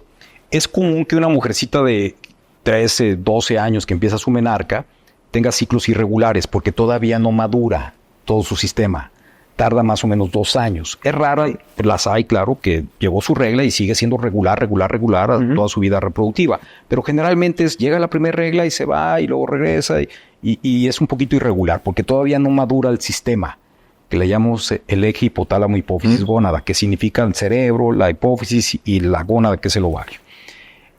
Es común que una mujercita de 13, 12 años que empieza su menarca tenga ciclos irregulares porque todavía no madura todo su sistema. Tarda más o menos 2 años. Es raro, las hay, claro, que llevó su regla y sigue siendo regular toda su vida reproductiva. Pero generalmente llega la primera regla y se va y luego regresa y es un poquito irregular porque todavía no madura el sistema, que le llamamos el eje hipotálamo hipófisis gónada, que significa el cerebro, la hipófisis y la gónada, que es el ovario.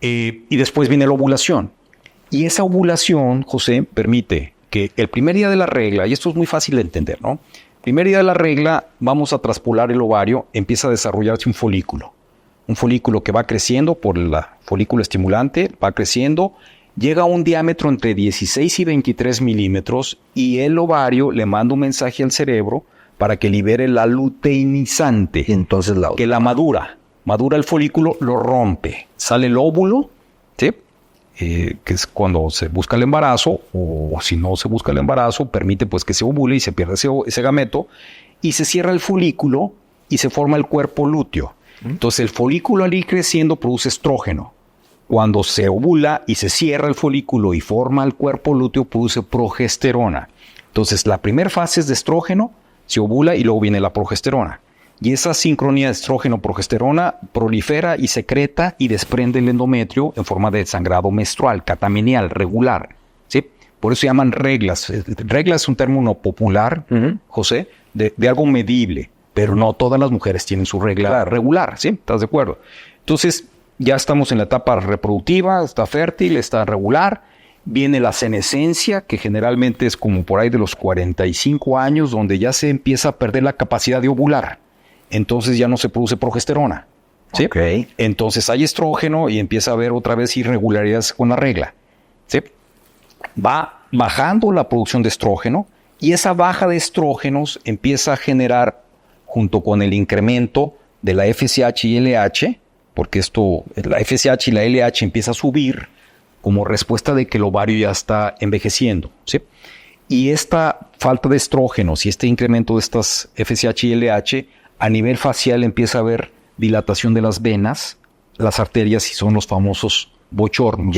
Y después viene la ovulación. Y esa ovulación, José, permite que el primer día de la regla, y esto es muy fácil de entender, ¿no? Primer día de la regla, vamos a traspolar el ovario, empieza a desarrollarse un folículo que va creciendo por la folícula estimulante, va creciendo, llega a un diámetro entre 16 y 23 milímetros y el ovario le manda un mensaje al cerebro para que libere la luteinizante, Y entonces que la madura el folículo, lo rompe, sale el óvulo, ¿sí? Que es cuando se busca el embarazo, o si no se busca el embarazo, permite pues que se ovule y se pierda ese gameto, y se cierra el folículo y se forma el cuerpo lúteo. Entonces el folículo, al ir creciendo, produce estrógeno. Cuando se ovula y se cierra el folículo y forma el cuerpo lúteo, produce progesterona. Entonces la primera fase es de estrógeno, se ovula y luego viene la progesterona. Y esa sincronía de estrógeno-progesterona prolifera y secreta y desprende el endometrio en forma de sangrado menstrual, catamenial, regular, ¿sí? Por eso se llaman reglas. Regla es un término popular, José, de algo medible, pero no todas las mujeres tienen su regla regular, ¿sí? ¿Estás de acuerdo? Entonces, ya estamos en la etapa reproductiva, está fértil, está regular. Viene la senescencia, que generalmente es como por ahí de los 45 años, donde ya se empieza a perder la capacidad de ovular. Entonces ya no se produce progesterona, ¿sí? Okay. Entonces hay estrógeno y empieza a haber otra vez irregularidades con la regla, ¿sí? Va bajando la producción de estrógeno y esa baja de estrógenos empieza a generar, junto con el incremento de la FSH y LH, porque la FSH y la LH empieza a subir como respuesta de que el ovario ya está envejeciendo, ¿sí? Y esta falta de estrógenos y este incremento de estas FSH y LH, a nivel facial empieza a haber dilatación de las venas, las arterias, y son los famosos bochornos.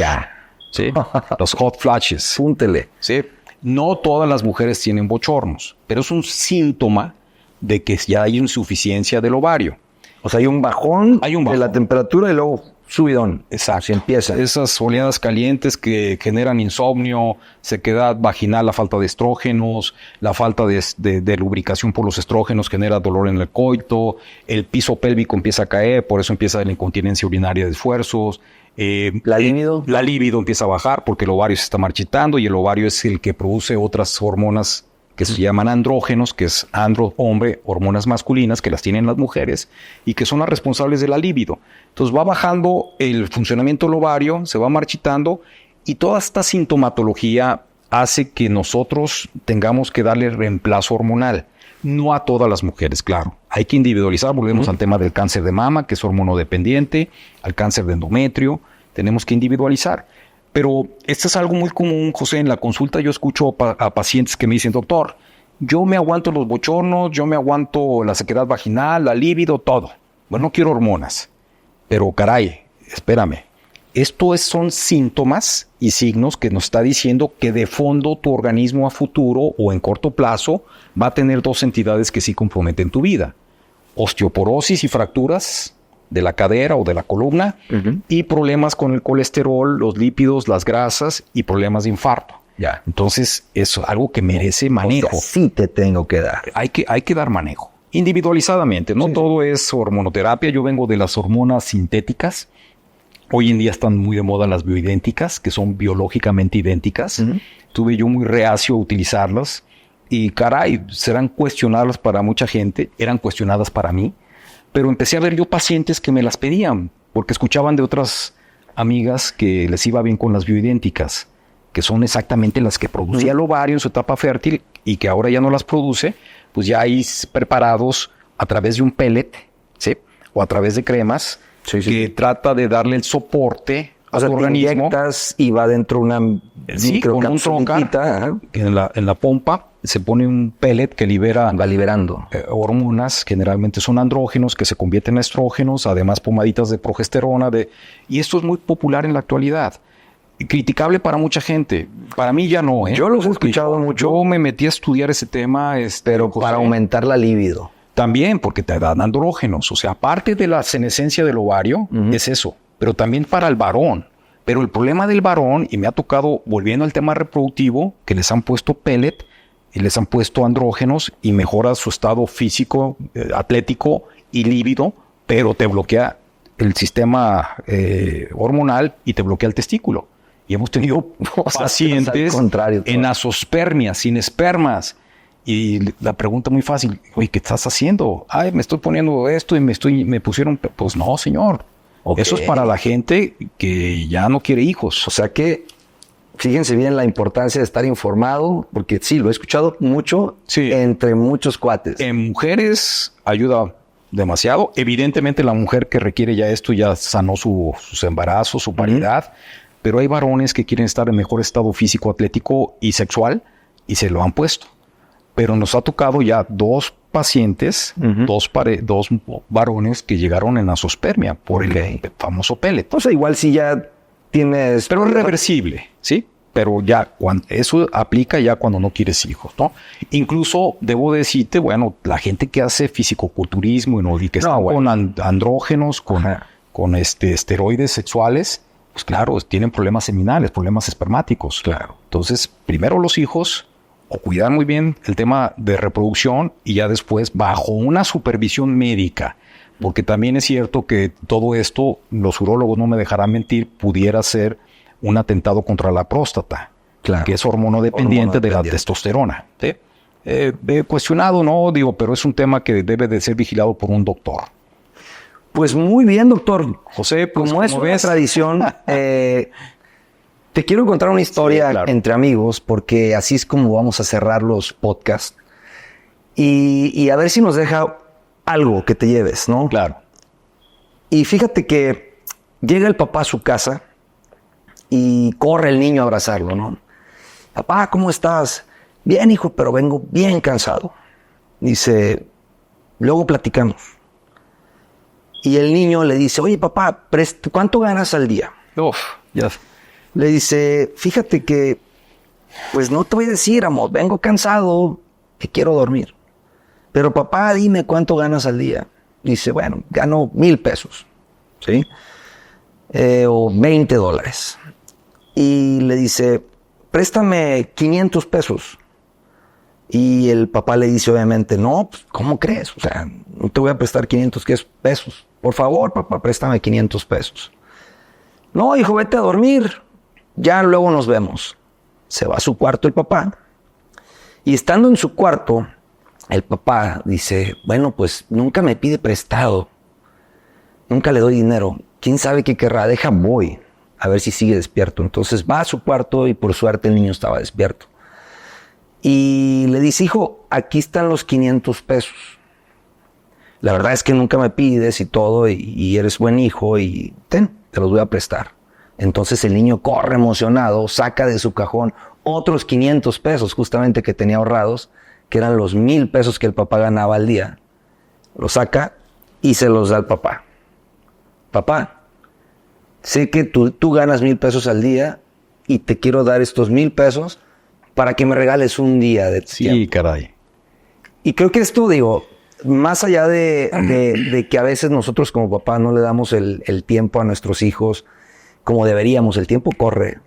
¿Sí? Los hot flashes. Púntele. ¿Sí? No todas las mujeres tienen bochornos, pero es un síntoma de que ya hay insuficiencia del ovario. O sea, hay un bajón de la temperatura y luego subidón. Exacto. Se empieza. Esas oleadas calientes que generan insomnio, sequedad vaginal, la falta de estrógenos, la falta de lubricación por los estrógenos genera dolor en el coito, el piso pélvico empieza a caer, por eso empieza la incontinencia urinaria de esfuerzos. ¿La libido? La libido empieza a bajar porque el ovario se está marchitando y el ovario es el que produce otras hormonas que se llaman andrógenos, que es andro, hombre, hormonas masculinas que las tienen las mujeres y que son las responsables de la libido. Entonces va bajando el funcionamiento del ovario, se va marchitando y toda esta sintomatología hace que nosotros tengamos que darle reemplazo hormonal. No a todas las mujeres, claro. Hay que individualizar, volvemos al tema del cáncer de mama, que es hormonodependiente, al cáncer de endometrio, tenemos que individualizar. Pero esto es algo muy común, José. En la consulta yo escucho a pacientes que me dicen, doctor, yo me aguanto los bochornos, yo me aguanto la sequedad vaginal, la libido, todo. Bueno, no quiero hormonas. Pero caray, espérame. Son síntomas y signos que nos está diciendo que de fondo tu organismo a futuro o en corto plazo va a tener dos entidades que sí comprometen tu vida. osteoporosis y fracturas de la cadera o de la columna, y problemas con el colesterol, los lípidos, las grasas y problemas de infarto. Ya. Entonces, es algo que merece manejo. O sea, sí te tengo que dar. Hay que dar manejo. Individualizadamente, no todo es hormonoterapia. Yo vengo de las hormonas sintéticas. Hoy en día están muy de moda las bioidénticas, que son biológicamente idénticas. Tuve yo muy reacio a utilizarlas. Y caray, serán cuestionadas para mucha gente, eran cuestionadas para mí. Pero empecé a ver yo pacientes que me las pedían, porque escuchaban de otras amigas que les iba bien con las bioidénticas, que son exactamente las que producía el ovario en su etapa fértil y que ahora ya no las produce, pues ya hay preparados a través de un pellet, ¿sí? O a través de cremas, que trata de darle el soporte a tu organismo. Inyectas y va dentro una con un troncar, en la pompa se pone un pellet que va liberando hormonas, generalmente son andrógenos, que se convierten en estrógenos, además pomaditas de progesterona, y esto es muy popular en la actualidad. Criticable para mucha gente. Para mí ya no, ¿eh? Yo los he escuchado mucho. Yo me metí a estudiar ese tema. Pero para aumentar la libido. También, porque te dan andrógenos. O sea, aparte de la senescencia del ovario, es eso. Pero también para el varón. Pero el problema del varón, y me ha tocado, volviendo al tema reproductivo, que les han puesto pellet y les han puesto andrógenos y mejora su estado físico, atlético y líbido, pero te bloquea el sistema hormonal y te bloquea el testículo. Y hemos tenido pacientes en azospermia, sin espermas. Y la pregunta muy fácil, oye, ¿qué estás haciendo? Ay, me estoy poniendo esto y me pusieron... Pues no, señor. Okay. Eso es para la gente que ya no quiere hijos. O sea que, fíjense bien la importancia de estar informado, porque sí, lo he escuchado mucho entre muchos cuates. En mujeres ayuda demasiado. Evidentemente la mujer que requiere ya esto ya sanó sus embarazos, su paridad. Pero hay varones que quieren estar en mejor estado físico, atlético y sexual y se lo han puesto. Pero nos ha tocado ya dos pacientes, dos varones que llegaron en azospermia por el famoso pellet. O sea, igual si ya tienes... Pero es reversible, ¿sí? Pero ya eso aplica ya cuando no quieres hijos, ¿no? Incluso debo decirte, bueno, la gente que hace fisicoculturismo y que está con andrógenos, con esteroides sexuales, pues claro, tienen problemas seminales, problemas espermáticos. Claro. Entonces, primero los hijos, o cuidar muy bien el tema de reproducción y ya después bajo una supervisión médica. Porque también es cierto que todo esto, los urólogos no me dejarán mentir, pudiera ser un atentado contra la próstata, que es hormonodependiente de la testosterona. ¿Sí? Cuestionado, no, pero es un tema que debe de ser vigilado por un doctor. Pues muy bien, doctor. José, pues, como es una tradición, te quiero contar una historia entre amigos, porque así es como vamos a cerrar los podcasts. Y a ver si nos deja algo que te lleves, ¿no? Claro. Y fíjate que llega el papá a su casa y corre el niño a abrazarlo, ¿no? Papá, ¿cómo estás? Bien, hijo, pero vengo bien cansado. Dice, luego platicamos. Y el niño le dice, oye, papá, ¿cuánto ganas al día? Ya. Le dice, fíjate que, pues no te voy a decir, amor, vengo cansado, que quiero dormir. Pero papá, dime cuánto ganas al día. Dice, bueno, gano $1,000, ¿sí? O $20. Y le dice, préstame $500. Y el papá le dice, obviamente, no, pues, ¿cómo crees? O sea, no te voy a prestar 500 pesos. Por favor, papá, préstame $500. No, hijo, vete a dormir. Ya luego nos vemos. Se va a su cuarto el papá. Y estando en su cuarto, el papá dice, bueno, pues nunca me pide prestado. Nunca le doy dinero. ¿Quién sabe qué querrá? Voy a ver si sigue despierto. Entonces va a su cuarto y por suerte el niño estaba despierto. Y le dice, hijo, aquí están los $500. La verdad es que nunca me pides y todo, y eres buen hijo, y te los voy a prestar. Entonces el niño corre emocionado, saca de su cajón otros $500 justamente que tenía ahorrados, que eran los $1,000 que el papá ganaba al día. Los saca y se los da al papá. Papá, sé que tú ganas $1,000 al día y te quiero dar estos $1,000 para que me regales un día de tiempo. Sí, caray. Y creo que esto, más allá de que a veces nosotros como papás no le damos el tiempo a nuestros hijos como deberíamos, el tiempo corre.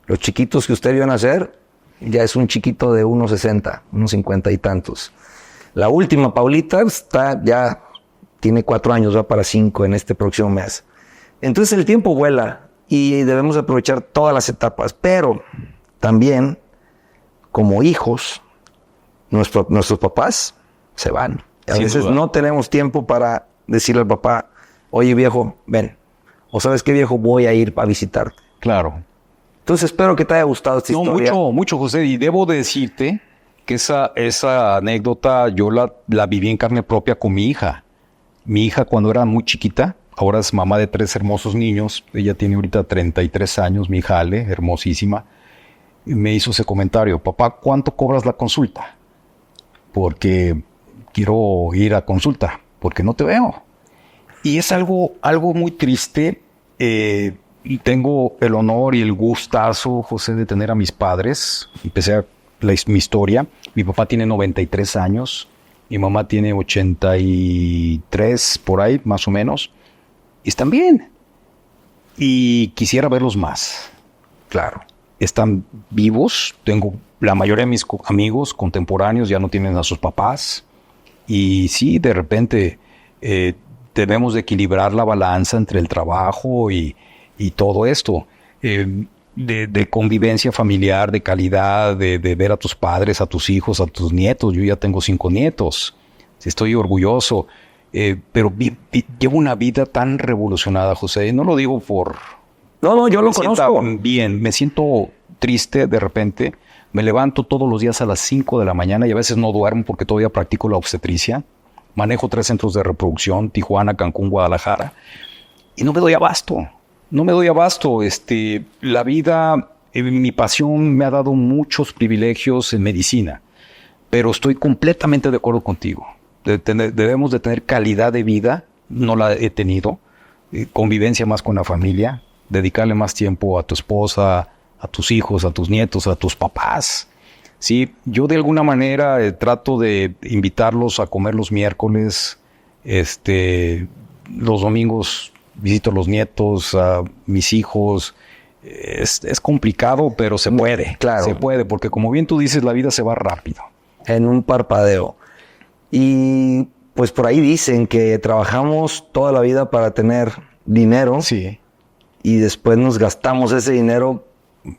Los chiquitos que usted vio nacer, ya es un chiquito de 1.60, 1.50 y tantos. La última, Paulita, ya tiene 4 años, va para 5 en este próximo mes. Entonces el tiempo vuela y debemos aprovechar todas las etapas, pero también como hijos, nuestros papás se van. A veces no tenemos tiempo para decirle al papá, oye viejo, ven. O sabes qué viejo, voy a ir a visitarte. Claro. Entonces espero que te haya gustado esta historia. Mucho, José. Y debo de decirte que esa anécdota yo la viví en carne propia con mi hija. Mi hija cuando era muy chiquita, ahora es mamá de 3 hermosos niños. Ella tiene ahorita 33 años, mi hija Ale, hermosísima. Y me hizo ese comentario, papá, ¿cuánto cobras la consulta? Porque quiero ir a consulta, porque no te veo. Y es algo muy triste. Y tengo el honor y el gustazo, José, de tener a mis padres. Empecé mi historia. Mi papá tiene 93 años. Mi mamá tiene 83, por ahí, más o menos. Y están bien. Y quisiera verlos más. Claro. Están vivos. Tengo la mayoría de mis amigos contemporáneos ya no tienen a sus papás. Y sí, de repente debemos de equilibrar la balanza entre el trabajo y todo esto, de convivencia familiar, de calidad, de ver a tus padres, a tus hijos, a tus nietos. Yo ya tengo 5 nietos. Estoy orgulloso. Pero llevo una vida tan revolucionada, José. No lo digo por... No, yo lo conozco. Bien, me siento triste de repente. Me levanto todos los días a las 5 de la mañana y a veces no duermo porque todavía practico la obstetricia. Manejo 3 centros de reproducción, Tijuana, Cancún, Guadalajara. Y no me doy abasto. La vida, mi pasión me ha dado muchos privilegios en medicina, pero estoy completamente de acuerdo contigo. Debemos de tener calidad de vida, no la he tenido, convivencia más con la familia, dedicarle más tiempo a tu esposa, a tus hijos, a tus nietos, a tus papás. Sí, yo de alguna manera trato de invitarlos a comer los miércoles, los domingos visito a los nietos, a mis hijos. Es complicado, pero se puede. Claro. Se puede, porque como bien tú dices, la vida se va rápido. En un parpadeo. Y pues por ahí dicen que trabajamos toda la vida para tener dinero. Sí. Y después nos gastamos ese dinero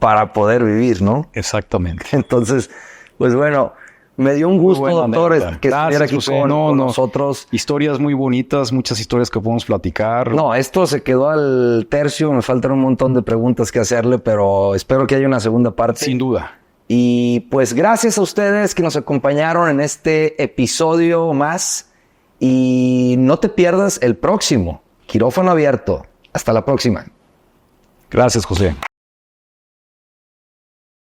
para poder vivir, ¿no? Exactamente. Entonces, pues bueno, me dio un gusto, doctor, que estuviera aquí con nosotros. Historias muy bonitas, muchas historias que podemos platicar. No, esto se quedó al tercio, me faltan un montón de preguntas que hacerle, pero espero que haya una segunda parte. Sin duda. Y pues gracias a ustedes que nos acompañaron en este episodio más. Y no te pierdas el próximo Quirófano Abierto. Hasta la próxima. Gracias, José.